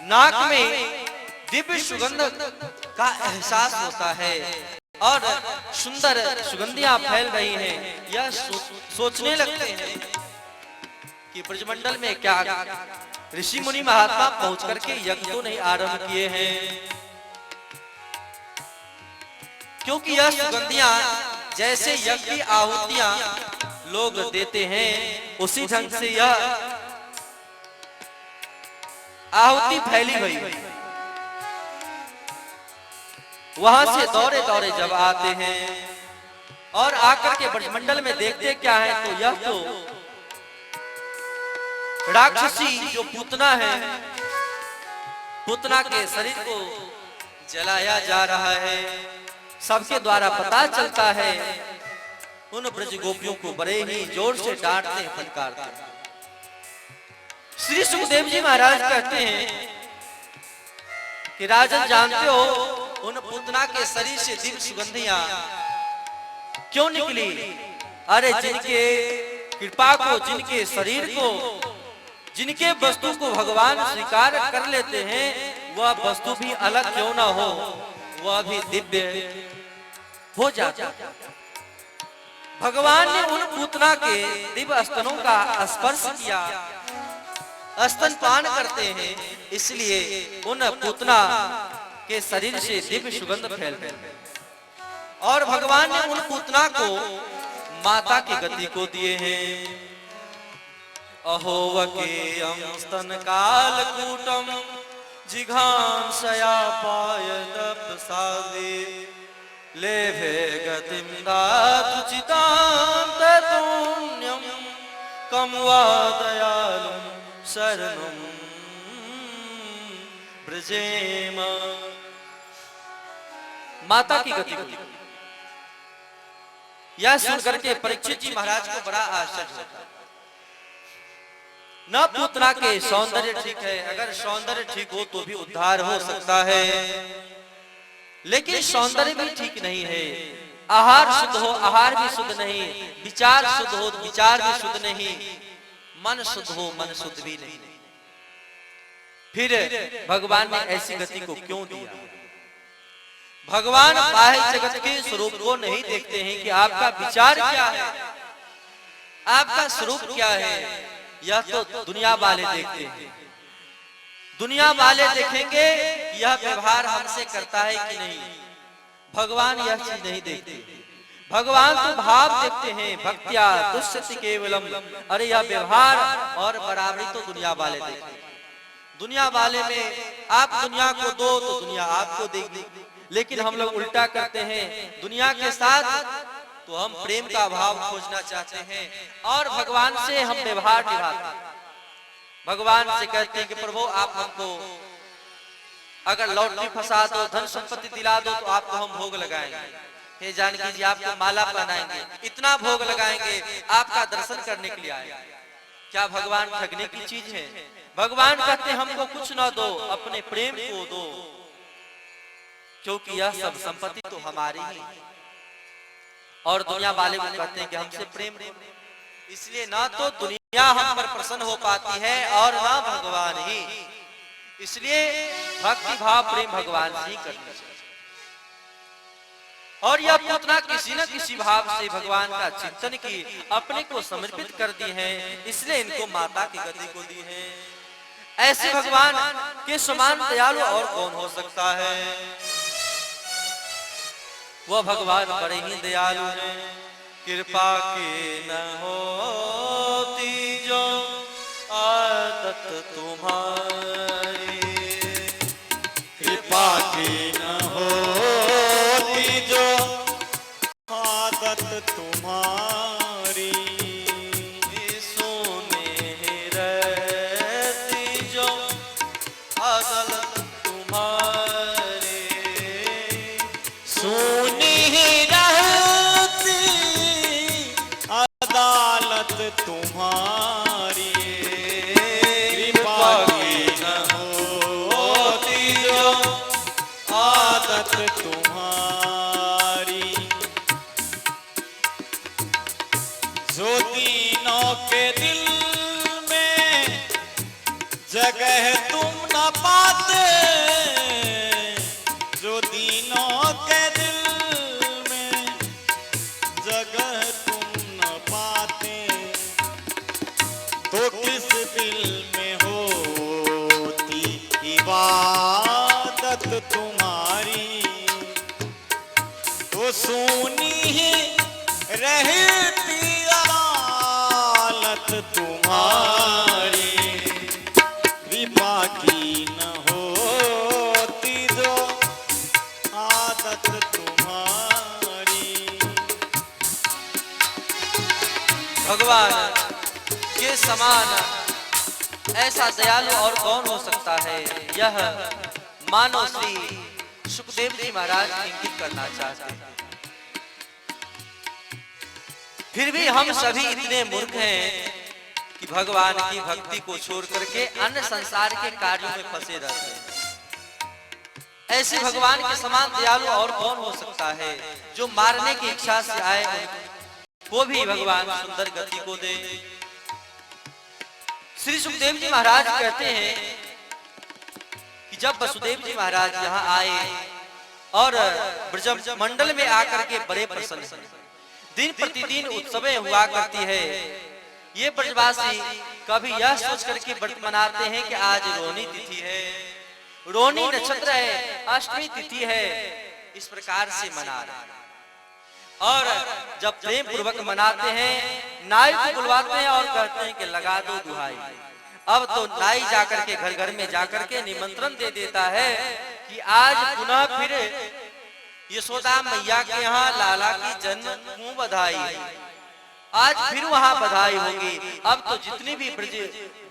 नाक में दिव्य सुगंध का एहसास होता है और सुंदर सुगंधियां फैल रही हैं। यह सोचने लगते हैं कि ब्रजमंडल में क्या ऋषि मुनि महात्मा पहुंच करके यज्ञ तो नहीं आरंभ किए हैं, क्योंकि यह सुगंधियां जैसे यज्ञ की आहुतियां लोग देते हैं उसी ढंग से यह आहुति फैली गई। वहां से दौड़े दौड़े जब आते हैं और आकर के ब्रजमंडल में देखते क्या है तो यह तो राक्षसी जो पूतना है, पूतना के शरीर को जलाया जा रहा है। सबके द्वारा पता चलता है। उन ब्रज गोपियों को बड़े ही जोर से डांटते फटकारते हैं। श्री सुखदेव जी महाराज कहते हैं कि राजन, जानते हो उन पूतना के शरीर से दिव्य सुगंधियां क्यों निकली? अरे जिनके कृपा को, जिनके शरीर को, जिनके वस्तु को भगवान स्वीकार कर लेते हैं, वह वस्तु भी अलग क्यों ना हो, वह भी दिव्य हो जाता। भगवान ने उन पूतना के दिव्य स्तनों का स्पर्श किया, स्तनपान करते हैं, इसलिए उन पूतना के शरीर से दिव्य सुगंध फैलती है। और भगवान ने उन पूतना को माता की गति को दिए हैं। अहोवकेयं स्तन काल कूटम जिघांसया पायदपसादे लेभे गतिं दातुचितां ततुण्यं कं वा दयालुं शरणं ब्रजेम। माता की गति को यह सुनकर के परीक्षित जी महाराज को बड़ा आश्चर्य होता है। न पूतना के सौंदर्य ठीक है, अगर सौंदर्य ठीक हो तो भी उद्धार हो सकता है, लेकिन सौंदर्य भी ठीक नहीं है। आहार शुद्ध हो, आहार भी शुद्ध नहीं, विचार शुद्ध हो, विचार भी शुद्ध नहीं, मन शुद्ध हो, मन शुद्ध भी नहीं। फिर भगवान ने ऐसी गति को क्यों दिया? भगवान बाह्य जगत के स्वरूप को नहीं देखते हैं कि आपका विचार क्या है, आपका स्वरूप क्या है। यह तो दुनिया वाले देखते हैं। दुनिया वाले देखेंगे यह व्यवहार हमसे करता है कि नहीं। भगवान यह चीज नहीं देखते। भगवान तो भाव देखते हैं। भक्त्या दुष्यति केवलम। अरे यह व्यवहार और बराबरी तो दुनिया वाले देखते हैं। दुनिया वाले में आप दुनिया को दो तो दुनिया आपको देगी, लेकिन हम लोग उल्टा करते हैं। दुनिया के साथ तो हम प्रेम का भाव खोजना चाहते हैं और भगवान से हम व्यवहार निभाते हैं। भगवान से कहते हैं कि प्रभु आप हमको अगर लॉटरी फंसा दो, धन संपत्ति दिला दो तो आपको हम भोग लगाएंगे। हे जानकी जी आपको माला पहनाएंगे, इतना भोग लगाएंगे, आपका दर्शन करने के लिए आएंगे। क्या भगवान ठगने की चीज है? भगवान कहते हैं हमको कुछ ना दो, अपने प्रेम को दो, क्योंकि यह सब संपत्ति तो हमारी ही है। और दुनिया वाले को कहते हैं कि हमसे प्रेम करो, इसलिए ना तो दुनिया हम पर प्रसन्न हो पाती है और ना भगवान ही। इसलिए भक्ति भाव प्रेम भगवान से ही करना चाहिए। और यह पूतना किसी न किसी भाव से भगवान का चिंतन की अपने को समर्पित कर दी है, इसलिए इनको माता की गति को दी है। ऐसे भगवान के समान दयालु और कौन हो सकता है। वह भगवान बड़े ही दयालु हैं। कृपा के न होती जो आदत तुम्हारी, कृपा की न होती जो आदत तुम्हारी, सोने रहती जो अदालत तुम्हारी, सुनी रहती अदालत तुम्हारी, कृपा की न होती जो आदत तुम्हारी, जो तीनों के दिल में जगह तुम न पाते, जो तीनों के दिल में जगह तुम न पाते, तो किस दिल में होती इबादत तुम्हारी, तो सुनी ही रहती अदालत तुम्हारी, कृपा की न होती जो आदत तुम्हारी। भगवान के समान ऐसा दयालु और कौन हो सकता है। यह मानव श्री सुखदेव जी महाराज इंगित करना चाहते हैं। फिर भी हम सभी इतने मूर्ख हैं कि भगवान की भक्ति को छोड़ करके अन्य संसार के कार्यों में फंसे रहते हैं। ऐसे भगवान के समान दयालु और कौन हो सकता है, जो मारने की इच्छा से आए वो भी भगवान सुंदर गति को दे। श्री सुखदेव जी महाराज कहते हैं कि जब वसुदेव जी महाराज यहाँ आए और ब्रज मंडल में आकर के बड़े प्रसन्न हुए, दिन प्रतिदिन उत्सवें हुआ करती है। ये ब्रजवासी कभी यह सोच करके व्रत मनाते हैं कि आज रोहिणी तिथि है, रोहिणी नक्षत्र है, अष्टमी तिथि है, इस प्रकार से मना रहे हैं। और जब प्रेम पूर्वक मनाते हैं, नाई को बुलवाते हैं और कहते हैं कि लगा दो दुहाई। अब तो नाई जाकर के घर घर में जाकर के निमंत्रण दे देता है कि आज पुनः फिर यशोदा मैया के यहाँ लाला की जन्म बधाई है, आज फिर वहां बधाई होगी। अब तो जितनी भी ब्रज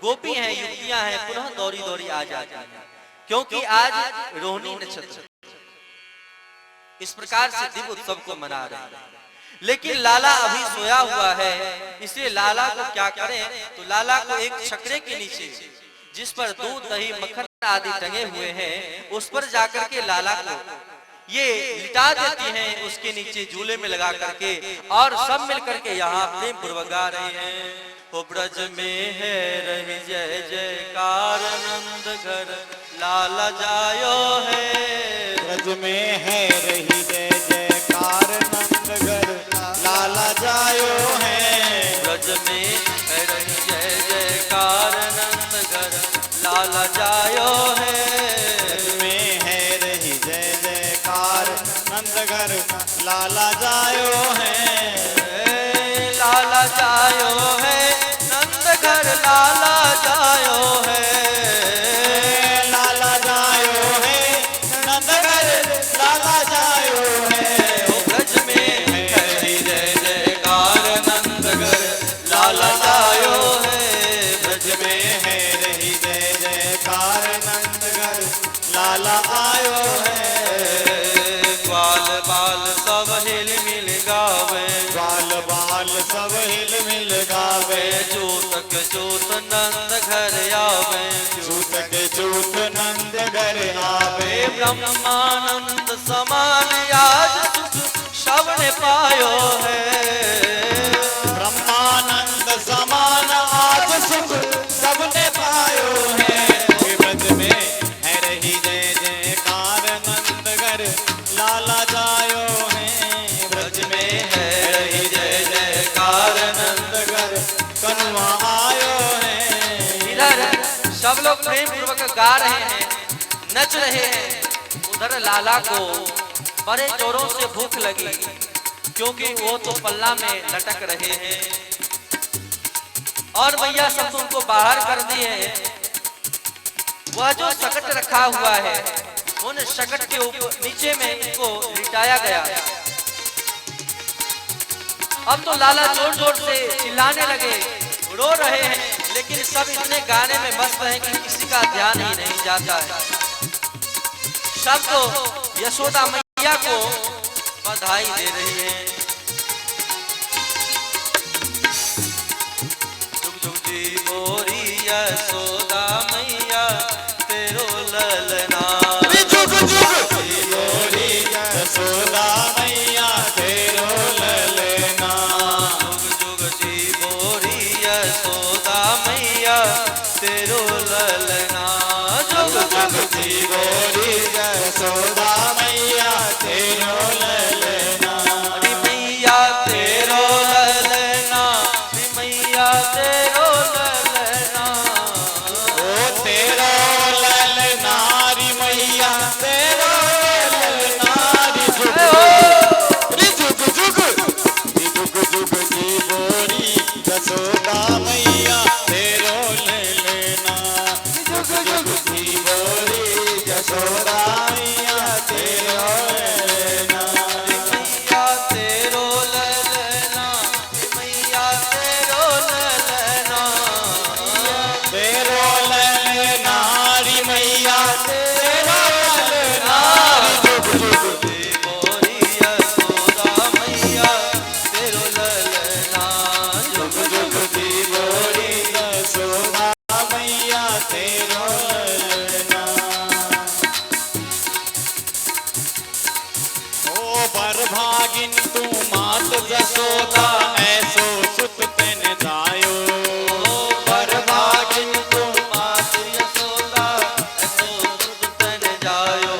गोपी हैं, युवतियां हैं, पुनः दौड़ी दौड़ी आ जाती हैं, क्योंकि आज रोहिणी नक्षत्र। इस प्रकार से दिव्य उत्सव को मना रहे हैं। लेकिन लाला अभी सोया हुआ है, इसलिए लाला को क्या करें, तो लाला को एक छकड़े के नीचे जिस पर दूध दही मक्खन आदि टंगे हुए हैं, उस पर जाकर के लाला को ये लिटा देती हैं, उसके नीचे झूले में लगा करके, और सब मिल करके यहाँ प्रेम पूर्वक गा रहे हैं। हो ब्रज में है रही जय जयकार, नंद घर लाला जायो है। ब्रज में है रही जय जयकार, नंद घर लाला जायो है। ब्रज में है रही जय जयकार, नंद घर लाला जायो है। ब्रज में है रही जय जयकार, नंद घर लाला जायो है। लाला जायो है, नंद घर लाला जायो है। लाला जायो है, नंद घर लाला जायो है। ब्रज में है जय जयकार, नंद घर लाला जायो है। ब्रज में है रही जय जयकार, नंद घर लाला आयो है। ग्वाल बाल सब हिल मिल गावे, ग्वाल बाल सब हिल मिल गावे। चूतक चूत नंद घर आवे, चूत के चूत नंद घर आवे। ब्रह्मानंद समान आज सुख सबने पायो है। ब्रह्मानंद समान आज सुख सबने पायो है। ब्रज में प्रेम पूर्वक गा रहे हैं, नच रहे हैं, उधर लाला को बड़े जोरों से भूख लगी, क्योंकि वो तो पल्ला में लटक रहे हैं और भैया सब उनको बाहर कर दिए हैं। वह जो शकट रखा हुआ है, उन शकट के ऊपर नीचे में इनको लिटाया गया। अब तो लाला जोर जोर से चिल्लाने लगे, रो रहे हैं, लेकिन सब इतने गाने में मस्त हैं कि किसी का ध्यान ही नहीं जाता है। सब तो यशोदा मैया को बधाई दे रही है। जुग जुग जी बोरी यशोदा मैया तेरो ललना, जुग जुग बोरी यशोदा मैया तेरो ललना, जुग जुग जी बोरी यशोदा मैया तेरो ललना, जुग जुग जी बोरी यशोदा मैया तेरो ललना, मैया तेरो ललना, मैया तेरो ललना, ओ तेरो ललना री मैया तेरो ललना, री जुग जुग जुग जी बोरी यशोदा मैया तेरो ललना, जुग जुग जी बोरी यशोदा मैया तेरो ललना, मैया तेरो ललना, मैया तेरो ललना, तेरो ललना री मैया तेरो ललना, जुग जुग बोरी यशोदा मैया तेरो ललना, जुग जुग जी बोरी यशोदा मैया तेरो ललना। ओ बरभागिन तू मात जसोदा ऐसो सुत तेन जायो, बरभागिन तुम मात यशोदा ऐसो सुत तन जायो,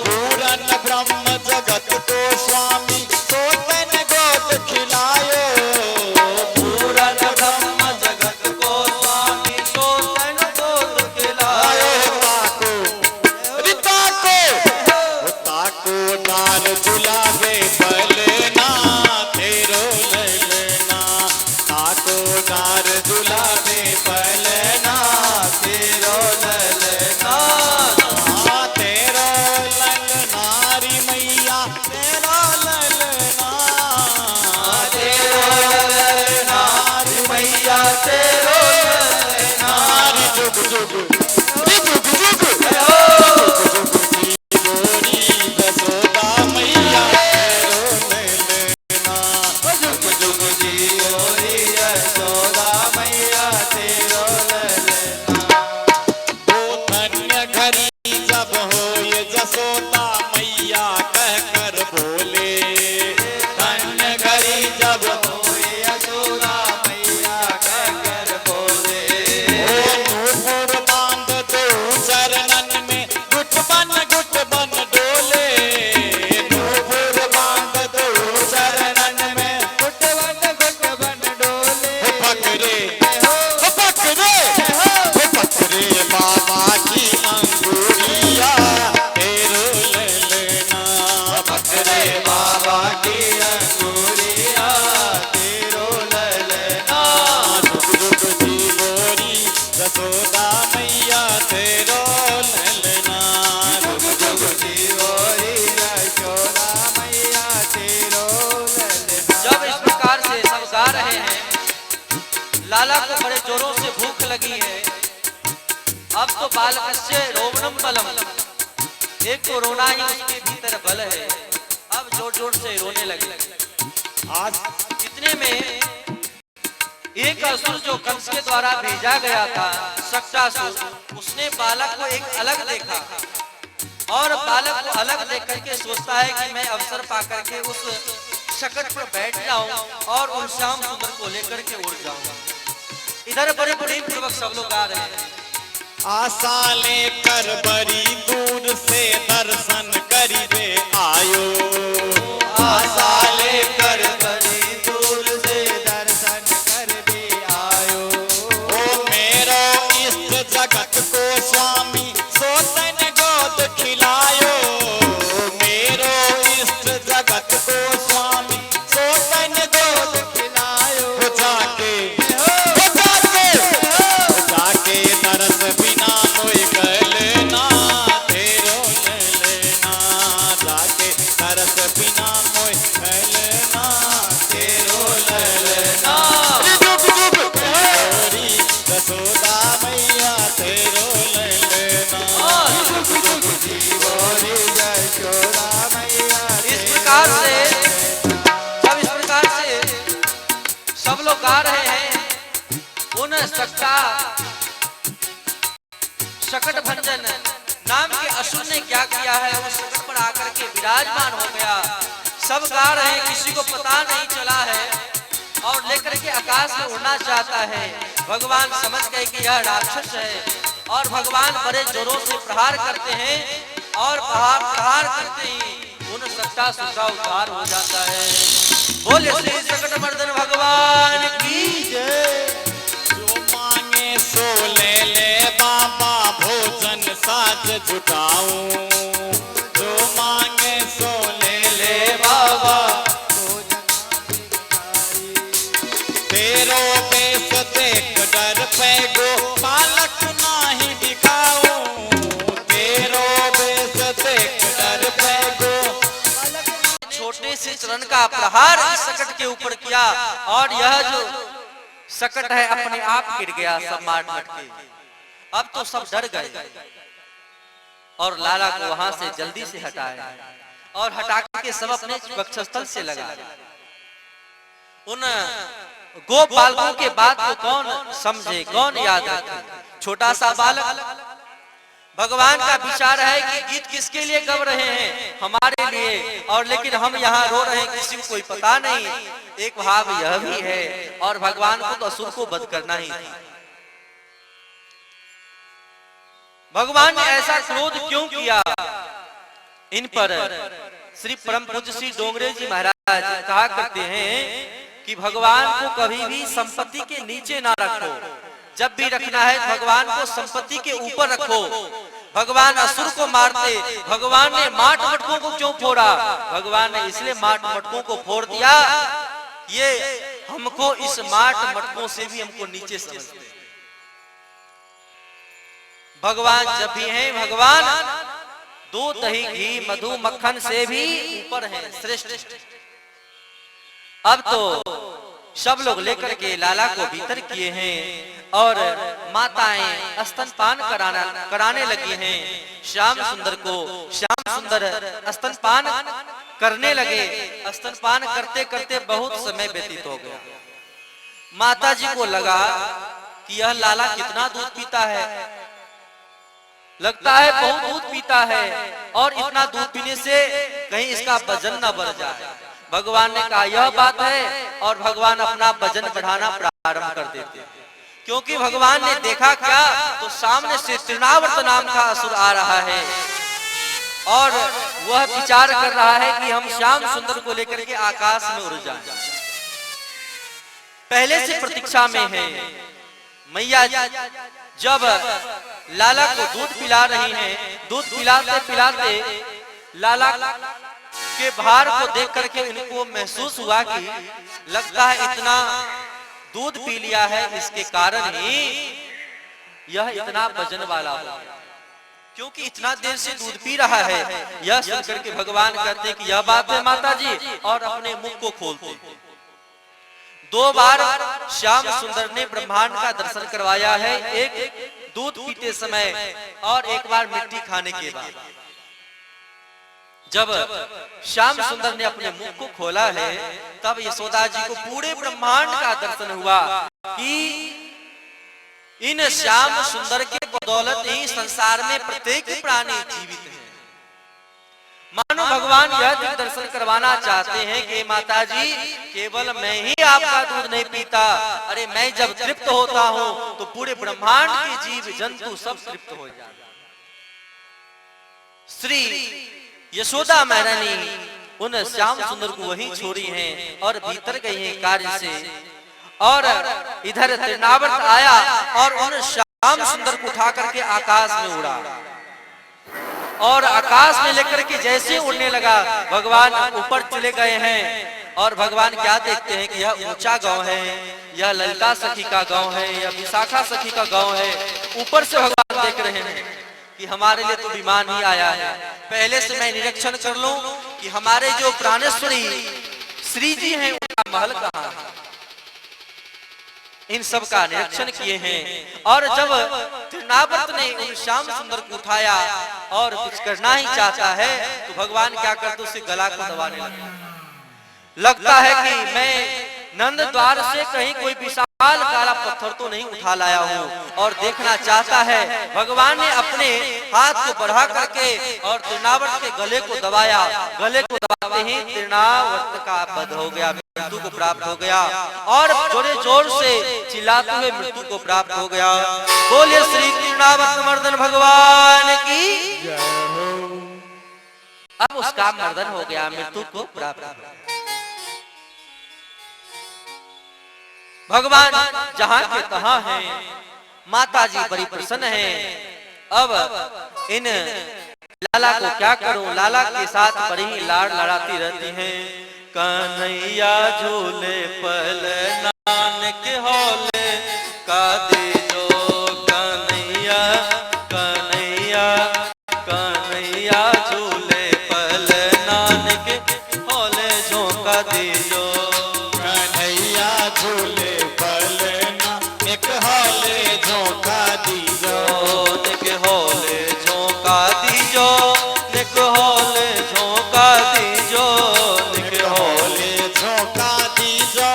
पूरन ब्रह्म जगत को स्वामी सो तेन गोद खिलायो, पूरन ब्रह्म जगत को स्वामी सो तन गोद खिलायो, ताको रिता को नार झुलावे बलना तेरो ललना, ताको नार झुलावे बलना तेरो ललना, तेरो ललना री मैया तेरो ललना, तेरो ललना री मैया तेरो ललना, री जुग जुग री जुग जुग जुग जी बोरी यशोदा मैया तेरो ललना, जुग जुग जी बोरी यशोदा मैया तेरो ललना, ओ धन्य घड़ी जब होए जसोदा मैया कह कर बोले, धन्य घड़ी जब होए यशोदा मैया कह कर बोले, ओ नूपुर बांध दो चरणन में गुट बन डोले, नूपुर बांध दो चरणन में गुट बन डोले, पकड़े पकड़े बाबा की अंगुरिया तेरो ललना, पकड़े बाबा की अंगुरिया तेरो ललना, जुग जुग जी बोरी यशोदा मैया तेरो ललना, जुग जुग जी बोरी यशोदा मैया तेरो ललना। जब इस प्रकार से सब गा रहे हैं, लाला को बड़े जोरों से भूख लगी है। अब तो बालकस्य रोमनम बलम, एक तो रोना ही उसके भीतर बल है, अब जोर जोर से रोने लगे। आज इतने में एक असुर जो कंस के द्वारा भेजा गया था, शक्टासुर, उसने बालक को एक अलग देखा और बालक को अलग देख करके सोचता है कि मैं अवसर पाकर के उस शकट पर बैठ जाऊं और उन श्याम सुंदर को लेकर के उड़ जाऊंगा। इधर बड़े बड़े पूर्वक सब लोग गा रहे हैं। आशा लेकर बड़ी दूर से दर्शन करिबे आयो, आशा लेकर बड़ी दूर से दर्शन करके आयो। ओ मेरो इष्ट जगत तरस बिना मोय ललना तेरो ललना जुग जुग तेरी यशोदा मैया तेरो ललना जुग जुग जीवोरी यशोदा मैया। इस प्रकार से जब इस प्रकार से सब लोग गा रहे हैं, उन शकट भंजन नाम के असुर ने क्या किया है, उस शकट पर आकर के विराजमान हो गया। सब गा रहे हैं, किसी को पता नहीं चला है और लेकर के आकाश में उड़ना चाहता है। भगवान समझ गए कि यह राक्षस है और भगवान बड़े जोरों से प्रहार करते हैं और प्रहार करते ही उन सट्टा सुट्टा उद्धार हो जाता है। बोले श्री सकट मर्दन भगवान की जय। जो मांगे सो ले ले बाबा भोजन साज जुटाऊं, जो मांगे सो ले ले बाबा तेरो बेस देख डर पे गो बालक नाही दिखाऊं, तेरो बेस देख डर पे गो। छोटे से चरण का प्रहार इस सकट के ऊपर किया और यह जो सकट है अपने आप गिर गया, सब मार के। अब तो सब डर गए और लाला को वहां से जल्दी से हटाया और हटा के सब अपने वक्षस्थल से लगा। उन गो बालकों के बात को कौन समझे, कौन याद रखे? छोटा सा बालक। भगवान का विचार है कि गीत किसके लिए गा रहे हैं, हमारे लिए, और लेकिन हम यहाँ रो रहे हैं, किसी को कोई पता नहीं। एक भाव यह भी है और भगवान को तो असुर को वध करना ही था। भगवान ने ऐसा क्रोध क्यों किया इन पर? श्री परम पूज्य श्री डोंगरे जी महाराज कहा करते हैं कि भगवान को कभी भी संपत्ति के नीचे ना रखो, जब भी रखना है भगवान को संपत्ति के ऊपर रखो। भगवान असुर को मारते, भगवान ने माट मटकों को क्यों फोड़ा? भगवान ने इसलिए माट मटकों को फोड़ दिया, ये हमको इस माट मटकों से भी हमको नीचे समझते। भगवान जब भी हैं, भगवान दूध दही घी मधु मक्खन से भी ऊपर हैं, श्रेष्ठ। अब तो सब लोग लेकर के लाला को भीतर किए हैं और माताएं स्तनपान कराने लगी हैं। श्याम सुंदर को श्याम सुंदर स्तनपान करने लगे। स्तनपान करते करते बहुत समय व्यतीत हो गया। माता जी को लगा कि यह लाला कितना दूध पीता है, लगता है बहुत दूध पीता है और इतना दूध पीने से कहीं इसका वजन न बढ़ जाए। भगवान ने कहा यह बात है और भगवान अपना वजन बढ़ाना प्रारंभ कर देते, क्योंकि भगवान ने देखा क्या, तो सामने से तृणावर्त नाम का असुर आ रहा है और वह विचार कर रहा है कि हम श्याम सुंदर को लेकर के आकाश में उड़ जाएं। पहले से प्रतीक्षा में है। मैया जब लाला को दूध पिला रही हैं, दूध पिलाते पिलाते लाला के भार को देख करके इनको महसूस हुआ कि लगता है इतना दूध पी लिया है, इसके कारण ही यह इतना वजन वाला हो, क्योंकि इतना देर से दूध पी रहा है। यह सुनकर के भगवान कहते कि यह बात है माता जी, और अपने मुख को खोलते। 2 बार श्याम सुंदर ने ब्रह्मांड का दर्शन करवाया है, एक दूध पीते समय और एक बार मिट्टी खाने के बाद। जब श्याम सुंदर ने अपने मुख को खोला है, तब यशोदा जी को पूरे ब्रह्मांड का दर्शन हुआ कि इन श्याम सुंदर के बदौलत ही संसार में प्रत्येक प्राणी जीवित है। मानो भगवान यह दर्शन करवाना चाहते हैं कि माता जी केवल मैं ही आपका दूध नहीं पीता, अरे मैं जब तृप्त होता हूँ तो पूरे ब्रह्मांड के जीव जंतु सब तृप्त हो जाते। श्री यशोदा महारानी उन श्याम सुंदर को वहीं छोड़ी हैं और भीतर गई हैं कार्य से, और इधर तृणावर्त आया और उन श्याम सुंदर को उठा करके आकाश में उड़ा, और आकाश में लेकर के जैसे उड़ने लगा भगवान ऊपर चले गए हैं। और भगवान क्या देखते हैं कि यह ऊंचा गांव है, यह ललिता सखी का गांव है, यह विशाखा सखी का गांव है। ऊपर से भगवान देख रहे हैं कि हमारे लिए तो विमान ही आया है, पहले से मैं निरीक्षण कर लूं कि हमारे जो प्राणेश्वरी श्री जी हैं उनका महल कहाँ है। इन सब का निरीक्षण किए हैं और जब तृणावर्त ने उन श्याम सुंदर को उठाया और कुछ करना ही चाहता है तो भगवान क्या करते उसके गला को दबाने लगे। लगता है कि मैं नंद द्वार से कहीं कोई विशाल काला पत्थर तो नहीं उठा लाया हूँ और देखना चाहता है। भगवान ने अपने हाथ को बढ़ा करके और तृणावर्त के गले को दबाया। गले को दबाते ही तृणावर्त का वध हो गया, मृत्यु को प्राप्त हो गया और जोरे जोर से चिल्लाते हुए मृत्यु को प्राप्त हो गया। बोलिए श्री तृणावर्त मर्दन भगवान की। अब उसका मर्दन हो गया, मृत्यु को प्राप्त हो गया। भगवान जहां के तहां हैं, माता जी बड़ी प्रसन्न हैं। अब इन लाला को क्या करूं, लाला के साथ बड़ी ही लाड़ लड़ाती रहती हैं। कन्हैया झूले पल नानक हौले का दे जो कन्हैया कन्हैया कन्हैया झूले पल नानक हौले झोंका दे जो कन्हैया झूले पल नानक हौले झोंका दीजो निक हौले झोंका दीजो निक हौले झोंका दीजो निक हौले झोंका दीजो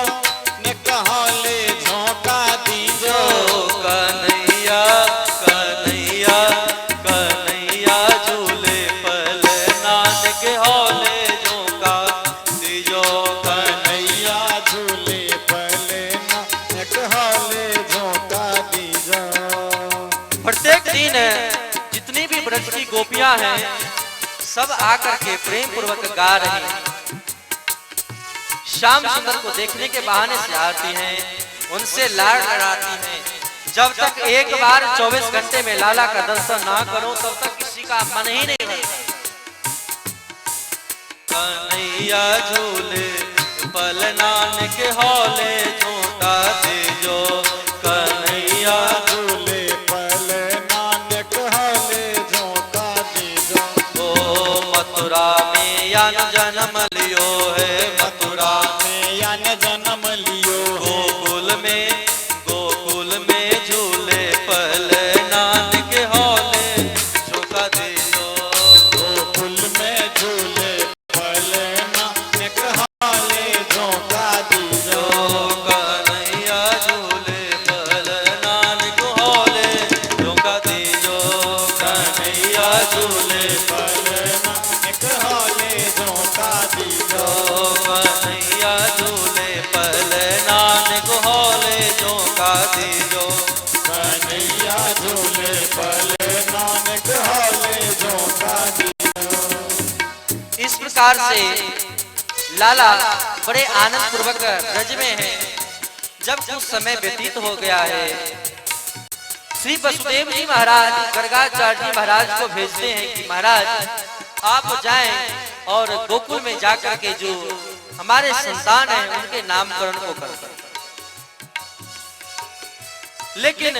निक हौले झोंका दीजो कन्हैया कन्हैया कन्हैया झूले पल नानक हौले झोंका दीजो कन्हैया झूले पल नानक हौले झोंका दीजो। प्रत्येक दिन जितनी भी ब्रज की गोपियां हैं सब आकर के प्रेम पूर्वक गा रही हैं। श्याम सुंदर को देखने के बहाने से आती हैं, उनसे लाड़ लड़ाती हैं। जब तक एक बार 24 घंटे में लाला का दर्शन ना करो तब तक किसी का मन ही नहीं भरता। कन्हैया झूले पल नानक हौले झोंका दे जो कन्हैया झूले पल नानक हौले झोंका दीजो। ओ मथुरा में यान जन्म लियो है, मथुरा में यान जन्म लियो गोकुल में झूले पल नानक हौले झोंका दे जो गोकुल में झूले पल नानक हौले झोंका दीजो। कन्हैया झूले पल नानक हौले झोंका दे जो कन्हैया झूले पल नानक हौले झोंका दीजो। कन्हैया झूले पल नानक हौले झोंका दे जो कन्हैया झूले पल नानक हौले झोंका दीजो। इस प्रकार से लाला बड़े आनंद पूर्वक ब्रज में है। जब कुछ समय व्यतीत हो गया है, श्री वसुदेव जी महाराज गर्गाचार्य जी महाराज को भेजते हैं कि महाराज आप जाएं और गोकुल में जाकर के जो हमारे संतान हैं उनके नामकरण को करें। लेकिन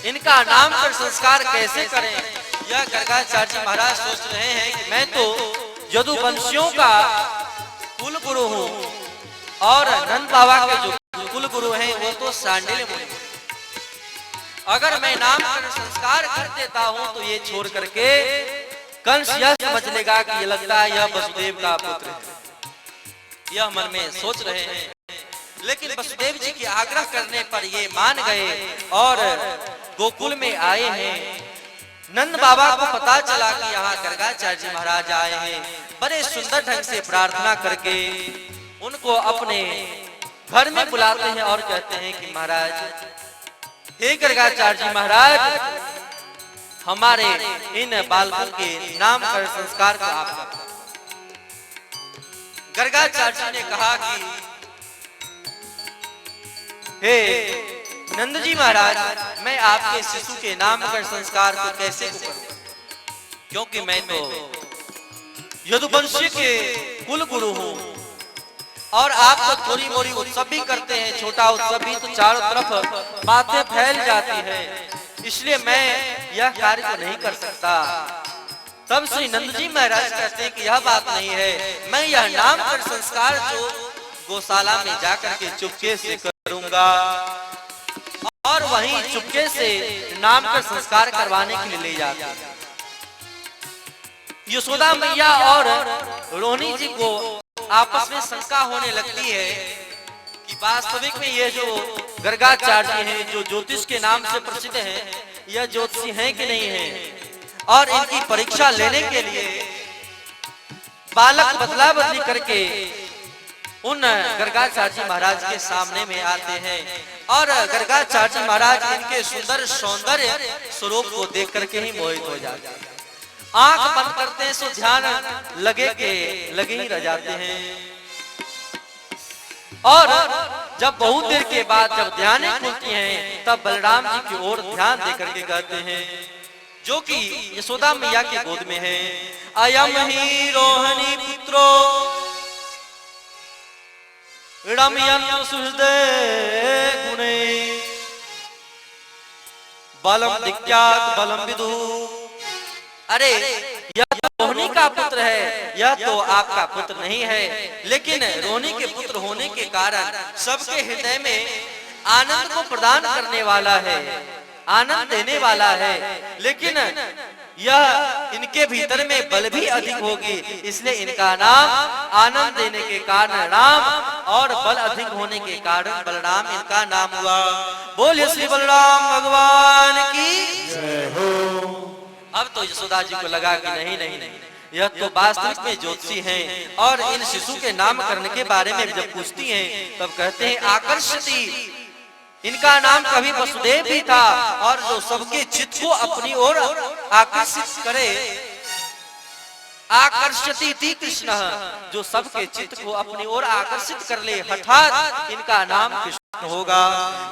इनका नामकरण संस्कार कैसे करें, यह गर्गाचार्य जी महाराज सोच रहे हैं कि मैं तो यदुवंशियों का कुल गुरु हूँ और नंद बाबा के जो कुल गुरु हैं वो तो सांडिल्य मुनि। अगर मैं नामकरण संस्कार कर देता हूँ तो ये छोड़ करके कंस यह समझ लेगा कि ये लगता है यह वसुदेव का पुत्र है। यह मन में सोच रहे हैं। लेकिन वसुदेव जी के आग्रह करने पर ये मान गए और गोकुल में आए हैं। नंद बाबा को पता चला कि यहाँ गर्गाचार्य जी महाराज आए हैं। बड़े सुंदर ढंग से प्रार्थना करके उनको अपने घर में बुलाते हैं और कहते हैं कि महाराज, हे गर्गाचार्य जी महाराज, हमारे इन बालकों के नामकरण संस्कार को आप करें। गर्गाचार्य जी ने कहा कि हे नंद जी महाराज, मैं आपके शिशु के नामकरण संस्कार को कैसे करूं, क्योंकि मैं तो यदुवंशी के कुल गुरु हूं और आप तो थोड़ी मोरी उत्सव भी करते हैं, छोटा उत्सव भी, तो चारों तरफ बातें फैल जाती है, इसलिए मैं यह कार्य को नहीं कर सकता। तब श्री नंद जी महाराज कहते हैं कि यह बात नहीं है, मैं यह नाम कर संस्कार जो गौशाला में जाकर के चुपके से करूंगा, और वहीं चुपके से नाम का संस्कार करवाने के लिए ले जाते हैं। यशोदा मैया और रोहिणी जी को आपस में शंका होने लगती है कि वास्तविक में ये जो गर्गाचार्य हैं, जो ज्योतिष के नाम से प्रसिद्ध हैं, यह ज्योतिषी हैं कि नहीं हैं। और इनकी परीक्षा लेने के लिए बालक बदला बदली करके उन गर्गाचार्य महाराज के सामने में आते हैं, और गर्गाचार्य महाराज इनके सुंदर सौंदर्य स्वरूप को देख करके ही मोहित हो जाते हैं। आंख बंद करते हैं सो ध्यान लगे ही रह जाते हैं। और जब बहुत देर के बाद जब ध्यान खुलती हैं, तब बलराम जी की ओर ध्यान दे करके कहते हैं, जो कि यशोदा मैया के गोद में है, अयम ही रोहिणी पुत्रो रमयन् सुहृदे गुणे बलम दिक्यात बलम विदु। अरे यह तो रोहिणी का पुत्र है, यह तो आपका पुत्र नहीं है, लेकिन रोहिणी के पुत्र होने के कारण सबके हृदय में आनंद को प्रदान करने वाला है, आनंद देने वाला है, लेकिन यह इनके भीतर में बल भी अधिक होगी, इसलिए इनका नाम आनंद देने के कारण राम और बल अधिक होने के कारण बलराम इनका नाम हुआ। बोलिए श्री बलराम भगवान की जय हो। अब तो यशोदा जी को लगा कि नहीं नहीं नहीं, यह तो वास्तविक में ज्योतिषी हैं, और इन शिशु के नामकरण के बारे में जब पूछती हैं तब कहते हैं आकर्षति, इनका नाम कभी वसुदेव भी था, और जो सबके चित्त को अपनी ओर आकर्षित करे, आकर्षति थी कृष्ण, जो सबके चित्त को अपनी ओर आकर्षित कर ले, हठात इनका नाम कृष्ण होगा।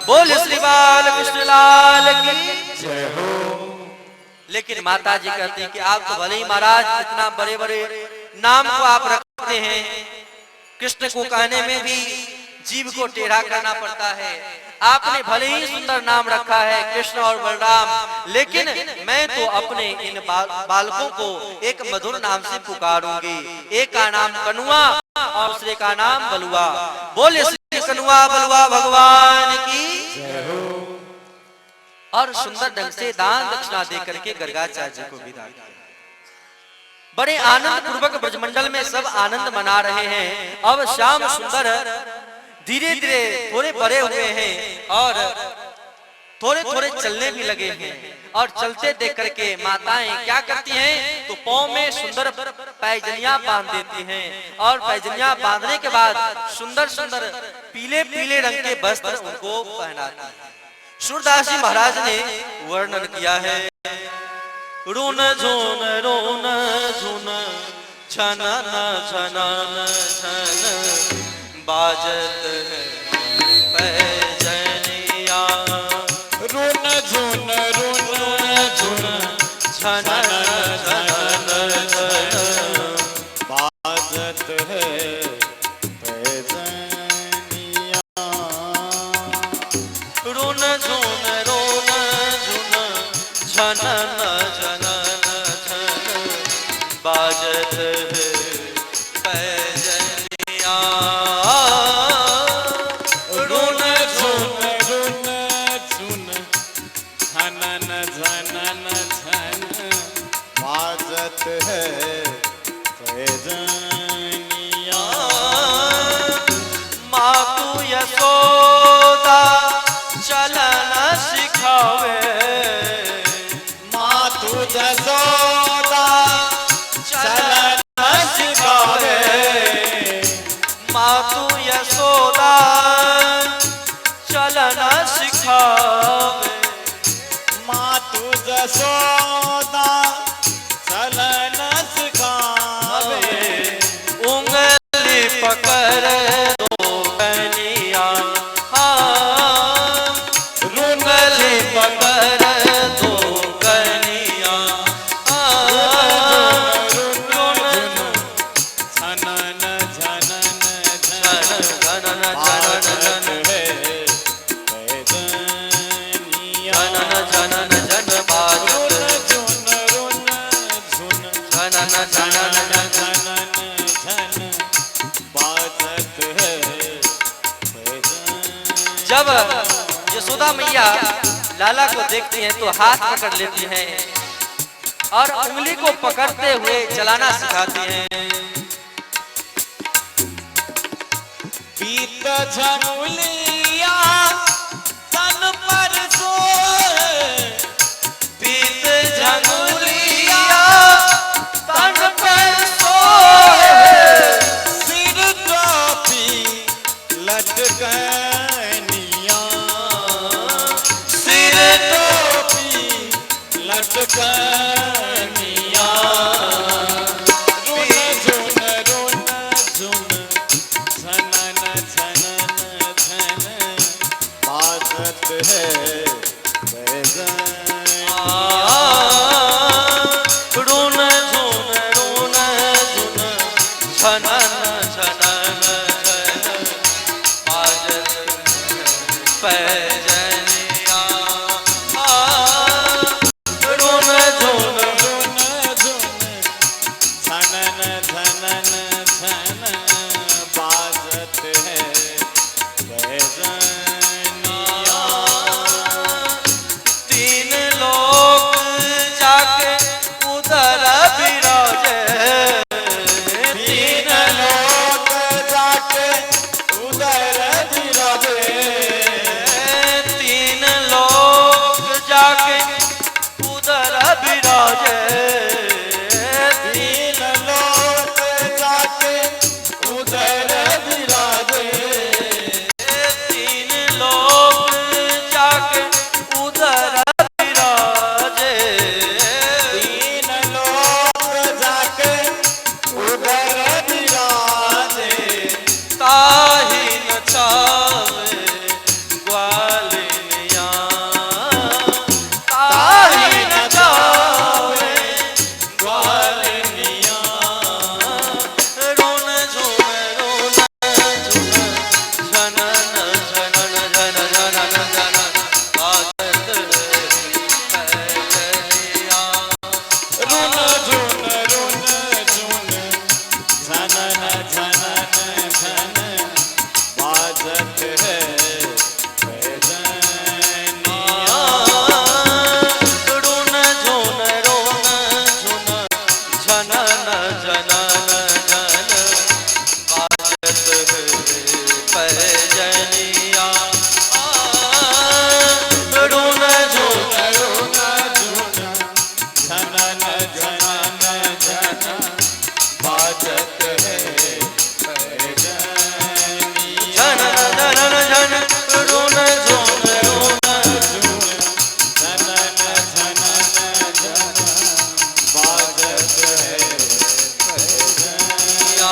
बोल श्री बाल कृष्ण लाल की जय हो। लेकिन माता जी कहती हैं कि आप तो भले ही महाराज इतना बड़े बड़े नाम को आप रखते हैं, कृष्ण को कहने में भी जीव को टेढ़ा करना पड़ता है, आपने भले ही सुंदर नाम रखा है कृष्ण और बलराम, लेकिन मैं तो अपने इन बालकों को एक मधुर नाम से पुकारूंगी, एक का नाम कनुआ और दूसरे का नाम बलुआ। बोले श्री कनुआ बलुआ भगवान की जय हो। और सुंदर ढंग से दान दक्षिणा दे करके गर्गाचार्य को विदा किया। बड़े आनंद पूर्वक ब्रजमंडल में सब आनंद मना रहे हैं। अब श्याम सुंदर धीरे धीरे थोड़े बड़े हुए हैं और थोड़े थोड़े चलने भी लगे हैं, और चलते देख करके माताएं क्या करती हैं, तो पाँव में सुंदर पैजनियां बांध देती हैं, और पैजनियां बांधने के बाद सुंदर सुंदर पीले पीले रंग के वस्त्र उनको पहनाती हैं। सूरदास जी महाराज ने वर्णन किया है, रुन झुन छनन छनन छन बाजत है पैजनिया, रुन झुन छनन छनन छन बाजत है पैजनिया, रुन झुन छनन छनन छन बाजत है पैजनिया, रुन झुन छनन झनन छन बाजत है पैजनिया, मातु यशोदा चलन सिखावे, मातु यशोदा चलन सिखावे, मातु यशोदा चलन सिखावे, मातु यशोदा चलन सिखावे, उंगली पकड़ दो कनिया, हाँ उंगली पकड़ दो कनिया, झनन झनन झनन झनन झनन पैजनिया, झनन झनन झन बाजत जब यशोदा मैया लाला को देखती हैं तो हाथ पकड़ लेती हैं और उंगली को पकड़ते हुए चलाना सिखाती हैं। पीत झनुलिया तन पर सोए, पीत झनुलिया तन पर सोए, सिर टोपी लटकनिया, सिर टोपी लटकनिया, रुन झुन रुन झुन झनन झनन झन बाजत है बैजनिया। रुन झुन झुन झनन झनन झन बाजत पैजनिया। रुन झुन झनन झनन झन बाजत है बैजनिया। तीन लोग जाके उधर विराजे, तीन लोग जाके उधर विराजे, तीन लोग जाके उधर विराजे, तीन लोग जाके उधर विराजे, तीन लोग जाके उधर विराजे। तीन लोग जाके उधर विराजे। ताही नचावे ग्वालिनिया, ताही नचावे ग्वालिनिया। रुन झुन झुन झनन झनन झन झनन झन बाजत पैजनिया। रुन झुन झनन झनन झन बाजत है बैजनिया। रुन झुन झनन झनन झन बाजत पैजनिया। रुन झुन झनन झनन झन बाजत है बैजनिया। झनन झनन झन रुन झुन झनन झनन झन बाजत है बैजनिया।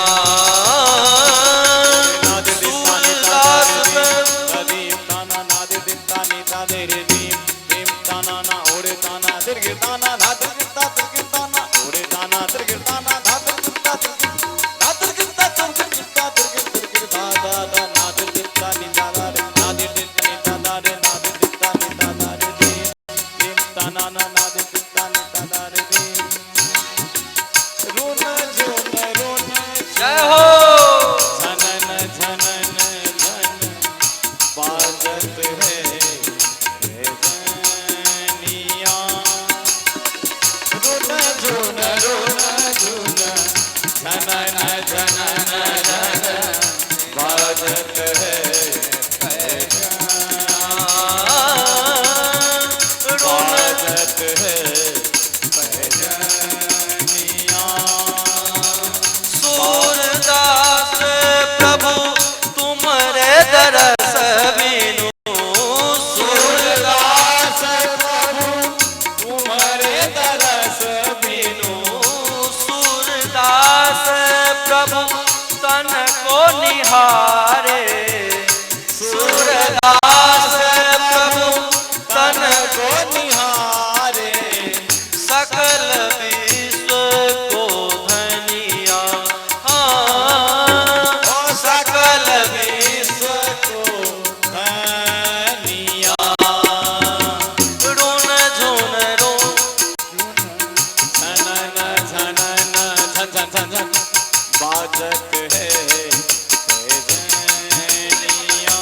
नाद दित्तानि तदीम ताना नाद दित्तानि तादेरे दीम दीम ताना ना ओरे ताना दिर्गे ताना ना दिर्गिता दिर्गिताना ओरे ताना दिर्गिताना ना दिर्गिता दिर्गिता दिर्गिता दिर्गिता दिर्गिता दादा ना दिर्गितानि दादारे ना दिर्गितानि दादारे ना दिर्गितानि दादारे दीम दीम ताना ना ना दिर्गितानि दादारे दीम। रुन झुन जय हो। झनन झनन झन बाजत है बैजनिया। रुन झुन झनन झनन झन बाजत है बाजत है बैजनिया। सूरदास प्रभु तुम्हारे दरस बिनु, सूरदास प्रभु तुम्हारे दरस बिनु, सूरदास प्रभु तन को निहारे, सूरदास प्रभु तन को निहारे, सकल विश्व को धनिया। हाँ, ओ सकल विश्व को धनिया। रुन झुन झनन झनन झन झन झन झन बाजत है बैजनिया।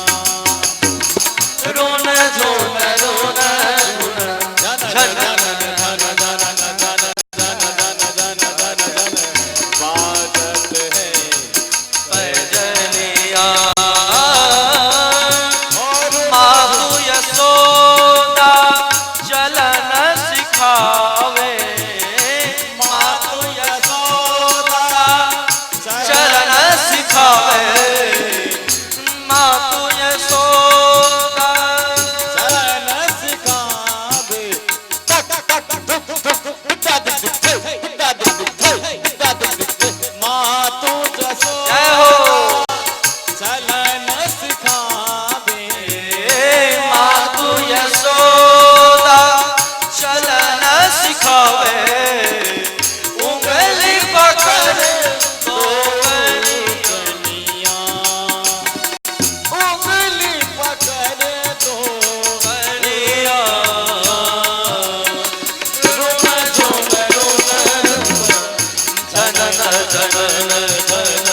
धन धन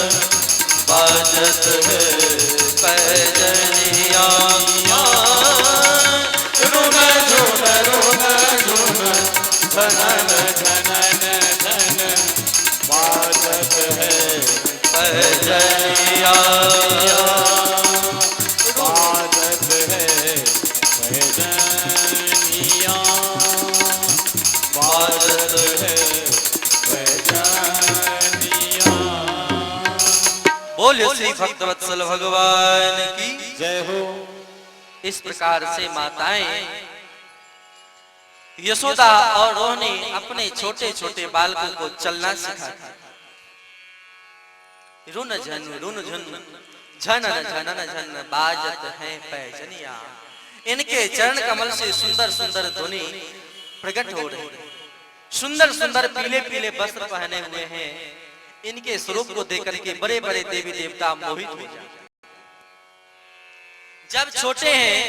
बाजत है पैजनिया। रुन झुन धनन धनन धन बाजत है पैजनिया। बाजत है पैजनिया। बाजत है पैजनिया। बोलिए श्री भक्तवत्सल भगवान की जय हो। इस प्रकार से माताएं यशोदा और रोहिणी अपने छोटे छोटे बालकों को चलना सिखाती। रुन झन झनन झनन झन बाजत है पैजनिया। इनके चरण कमल से सुंदर सुंदर ध्वनि प्रकट हो रही है। सुंदर सुंदर पीले पीले वस्त्र पहने हुए हैं। इनके स्वरूप को देखकर के बड़े बड़े देवी देवता मोहित हो जाते। जब छोटे हैं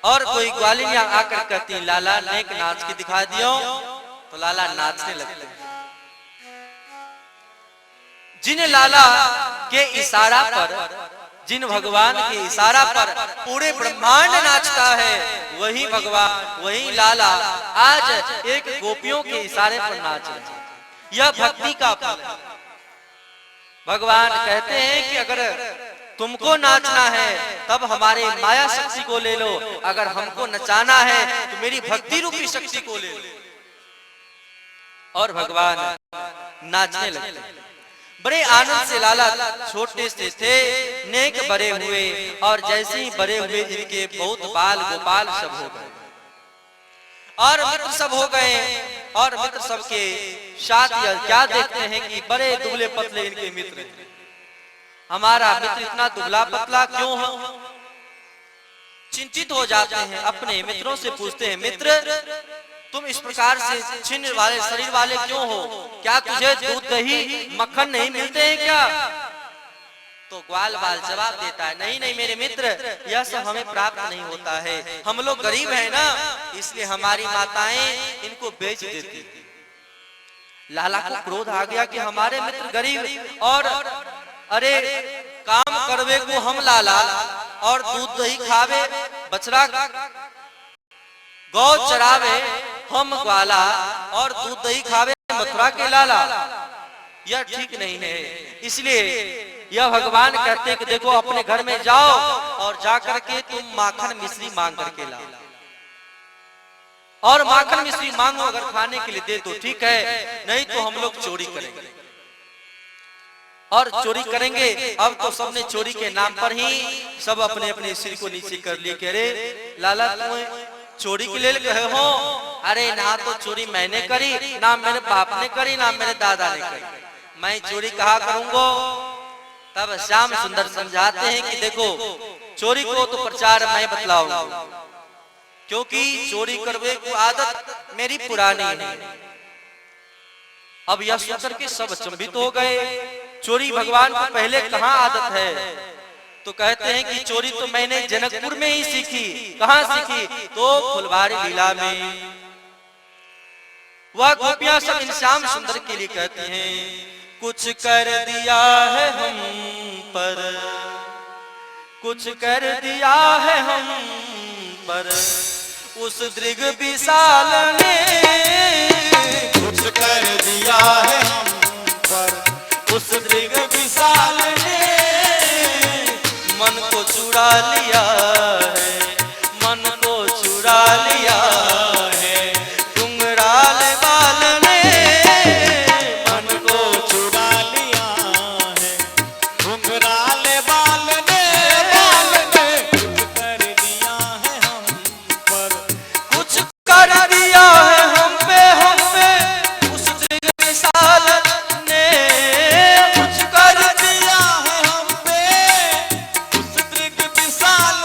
और कोई ग्वालिनियां आकर कहती लाला नेक नाच के दिखा दियो, तो लाला नाचने लगते हैं। जिन लाला के इशारा पर, जिन भगवान के इशारा पर पूरे ब्रह्मांड नाचता है, वही भगवान वही लाला आज एक गोपियों के इशारे पर नाच रहे हैं। यह भक्ति का फल है। भगवान कहते हैं कि अगर तुमको नाचना है तब हमारे माया शक्ति को ले लो, अगर हमको नचाना है तो मेरी भक्ति रूपी शक्ति को ले लो। और भगवान नाचने लगते। बड़े आनंद से लाला छोटे से थे, नेक बड़े हुए, और जैसे ही बड़े हुए इनके बहुत बाल गोपाल सब हो गए और मित्र सब हो गए। और मित्र सबके साथ क्या देखते हैं कि बड़े दुबले पतले इनके मित्र हैं। हमारा मित्र इतना दुबला पतला क्यों हो? चिंतित हो जाते हैं। अपने मित्रों से पूछते हैं, मित्र तुम इस प्रकार से छिन्न वाले शरीर वाले क्यों हो? क्या तुझे दूध दही मक्खन नहीं मिलते हैं क्या? तो ग्वाल बाल जवाब देता है, नहीं नहीं मेरे मित्र, यह सब हमें प्राप्त नहीं होता है। हम लोग गरीब हैं ना, इसलिए हमारी माताएं इनको बेच देती। लाला को क्रोध आ गया कि हमारे मित्र गरीब, और अरे काम करवे को हम लाला और दूध दही खावे, बछड़ा गौ चरावे हम ग्वाला और दूध दही खावे मथुरा के लाला। यह ठीक नहीं है। इसलिए यह भगवान कहते हैं कि देखो अपने घर में जाओ और जाकर के तुम माखन मिश्री मांग करके लाओ, और माखन मिश्री मांगो, अगर खाने के लिए दे तो ठीक है, नहीं तो हम लोग चोरी करेंगे। और चोरी करेंगे। अब तो सबने चोरी के नाम पर ही सब अपने अपने सिर को नीचे कर लिए। कह रहे लाला तुम चोरी के लिए कहे हो? अरे ना तो चोरी मैंने करी, ना मेरे बाप ने करी, ना मेरे दादा ने करी, मैं चोरी कहा करूंगा? तब श्याम सुंदर समझाते हैं कि देखो चोरी को तो प्रचार मैं बतलाऊंगा, क्योंकि चोरी करवे को आदत मेरी पुरानी है। अब यह सुनकर के सब अचंभित हो गए। चोरी भगवान को पहले कहाँ आदत है? तो कहते हैं कि चोरी तो मैंने जनकपुर में ही सीखी। कहाँ सीखी? तो फुलवारी लीला में। वह गोपियां सब इन श्याम सुंदर के लिए कहती हैं, कुछ कर दिया है हम पर, कुछ कर दिया है हम पर उस दृग विशाल ने, कुछ कर दिया है हम पर उस दृग विशाल ने, मन को चुरा लिया है, मन को चुरा लिया है, घुंघराल बाल ने, मन को चुरा लिया है, घुंघराल बाल ने, कुछ कर दिया है हम पर, कुछ कर दिया है हम पे उस दृग विशाल ने, कुछ कर दिया है हम पे उस दृग विशाल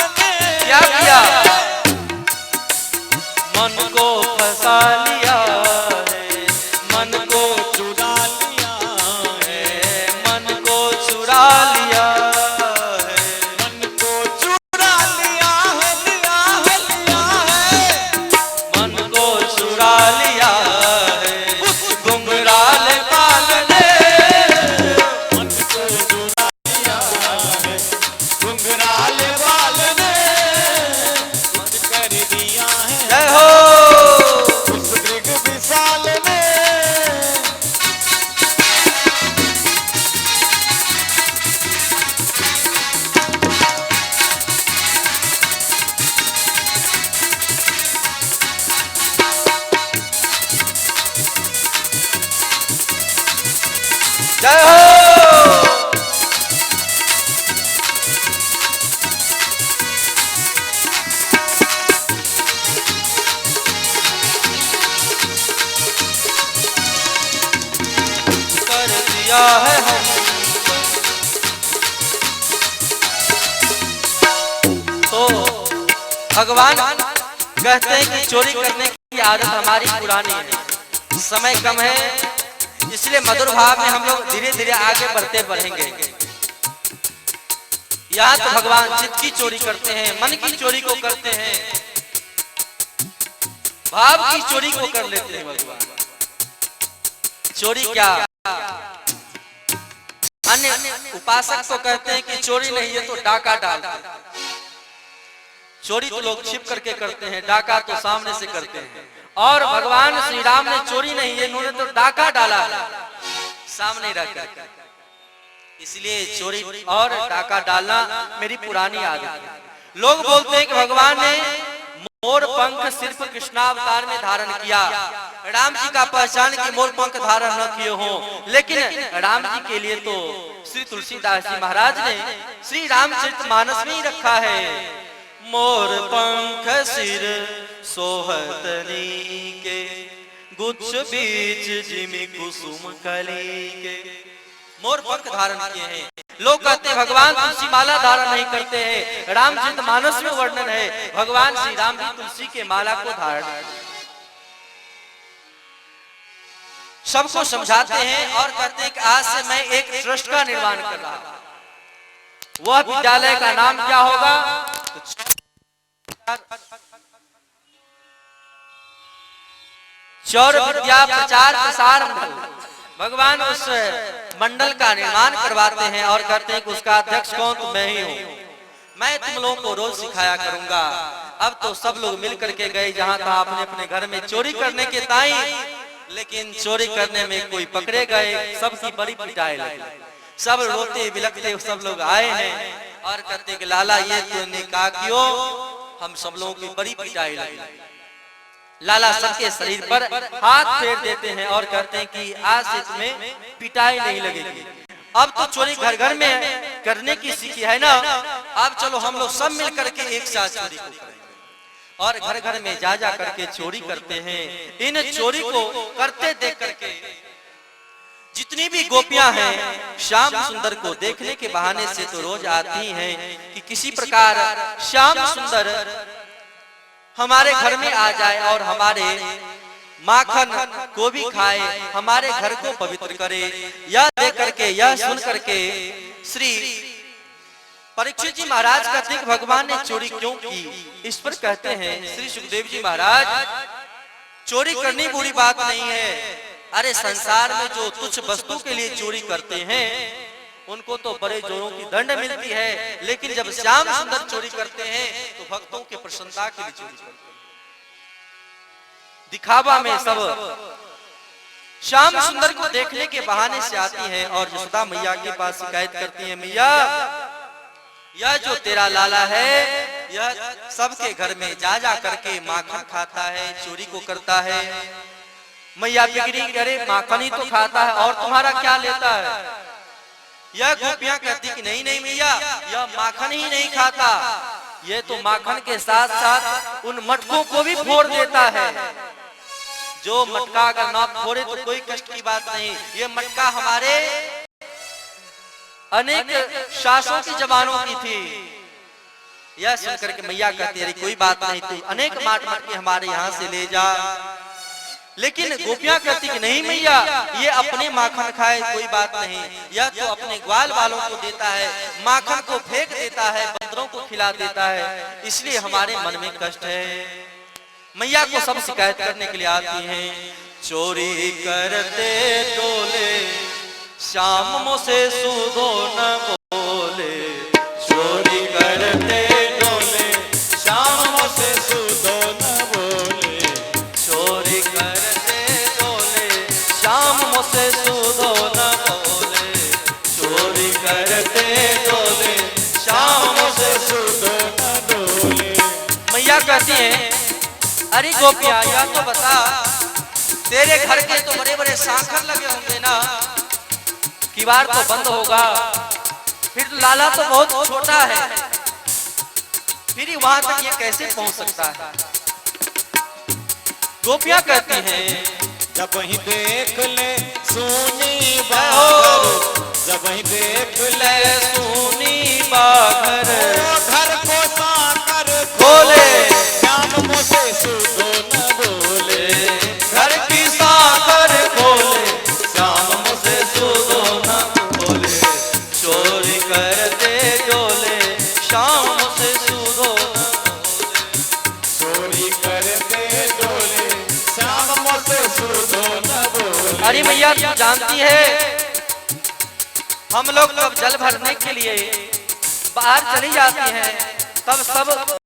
भगवान कहते हैं कि चोरी करने की आदत हमारी पुरानी है, समय कम है, इसलिए मधुर भाव में हम लोग धीरे धीरे आगे बढ़ते बढ़ेंगे। यहाँ तो भगवान चित्त की चोरी करते हैं, मन की चोरी को करते हैं, भाव की चोरी को कर लेते हैं भगवान। चोरी क्या, अन्य उपासक तो कहते हैं कि चोरी नहीं है तो डाका डाल। चोरी तो लोग छिप करके करते हैं, डाका तो सामने से करते हैं। और भगवान श्री राम ने चोरी नहीं है, इन्होंने तो डाका डाला सामने रखकर। इसलिए चोरी और डाका डालना मेरी पुरानी आदत है। लोग बोलते हैं कि भगवान ने मोर पंख सिर्फ कृष्णावतार में धारण किया, राम जी का पहचान कि मोर पंख धारण न किए हो, लेकिन राम जी के लिए तो श्री तुलसीदास जी महाराज ने श्री रामचरितमानस में ही रखा है। मोर पंख सिर सोहतनी के, गुच्छ बीच जिमि कुसुम कली के। मोर पंख धारण किए हैं। लोग कहते हैं भगवान तुलसी माला धारण नहीं करते हैं, रामचरितमानस में वर्णन है भगवान श्री राम भी तुलसी के माला को धारण। सबको समझाते हैं और कहते हैं कि आज से मैं एक ट्रस्ट का निर्माण कर रहा हूं। वह विद्यालय का नाम क्या होगा? चौर विद्या प्रचार प्रसार मंडल। भगवान उस मंडल का निर्माण करवाते हैं और कहते हैं कि उसका अध्यक्ष कौन? तो मैं ही हूँ। मैं तुम लोगों को रोज सिखाया करूंगा। अब तो सब लोग मिल करके गए जहां तहां अपने अपने घर में चोरी करने के ताई, लेकिन चोरी करने में कोई पकड़े गए, सबकी बड़ी पिटाई लगी। सब रोते बिलखते सब लोग आए हैं और कहते कि लाला ये तूने कहा क्यों? हम सब लोगों की बड़ी पिटाई लगी। लाला सबके शरीर पर हाथ फेर देते हैं और कहते हैं कि आज से तुम्हें पिटाई नहीं लगेगी। अब तो चोरी घर घर में करने की सीखी है ना, अब चलो हम लोग सब मिल करके एक साथ चोरी को करेंगे। और घर घर में जा जा करके चोरी करते हैं। इन चोरी को करते देख करके जितनी भी गोपियां हैं श्याम सुंदर को देखने के बहाने से तो रोज आती हैं कि किसी प्रकार श्याम सुंदर हमारे घर में आ जाए और हमारे माखन को भी खाए, हमारे घर को पवित्र करे। यह देख करके, यह सुन करके श्री परीक्षित जी महाराज कहते हैं कि भगवान ने चोरी क्यों की? इस पर कहते हैं श्री सुखदेव जी महाराज, चोरी करनी बुरी बात नहीं है। अरे संसार में जो तुच्छ वस्तु के लिए चोरी करते हैं उनको तो बड़े जोरों की दंड मिलती है, लेकिन जब श्याम सुंदर चोरी करते हैं तो भक्तों के प्रसन्नता के लिए चोरी करते हैं। दिखावा में सब श्याम सुंदर को देखने के बहाने से आती हैं और यशोदा मैया के पास शिकायत करती हैं, मैया यह जो तेरा लाला है यह सबके घर में जा जा करके माखन खाता है, चोरी को करता है। मैया बिगड़ी, अरे माखन ही तो खाता है और तुम्हारा क्या लेता है? यह गोपियां कहती कि नहीं नहीं मैया, यह माखन ही नहीं खाता, यह तो माखन के साथ साथ उन मटकों को भी फोड़ देता है। जो मटका अगर ना फोड़े तो कोई कष्ट की बात नहीं। ये मटका हमारे अनेक शासकों की जवानों की थी। यह सुनकर के मैया कहती है कोई बात नहीं, तू अनेक माट माट के हमारे यहाँ से ले जा। लेकिन गोपियां कहती कि नहीं मैया, ये अपने माखन खाए कोई बात नहीं, यह तो अपने ग्वाल वालों को देता है, माखन को फेंक देता है, बंदरों को खिला देता है, इसलिए हमारे मन में कष्ट है। मैया को सब शिकायत करने के लिए आती हैं। चोरी करते डोले श्याम मुझसे सुधो न बोले, चोरी करते डोले श्याम मुझसे सुधो न बोले, चोरी करते डोले श्याम मुझसे सुधो न बोले, चोरी करते डोले श्याम मुझसे सुधो न बोले। मैया कहती है अरे गोपिया यह तो बता, तेरे घर के तो बड़े बड़े सांखर लगे होंगे ना, किवाड़ तो बंद होगा, फिर लाला तो बहुत छोटा है, फिर वहां तक ये कैसे पहुंच सकता है? गोपियां कहती हैं जब ही देख ले सोनी बागर, जब ही देख ले सोनी बागर, घर को सांकर खोले अरे मैया तू जानती है हम लोग जब जल भरने के लिए बाहर चली जाती हैं तब सब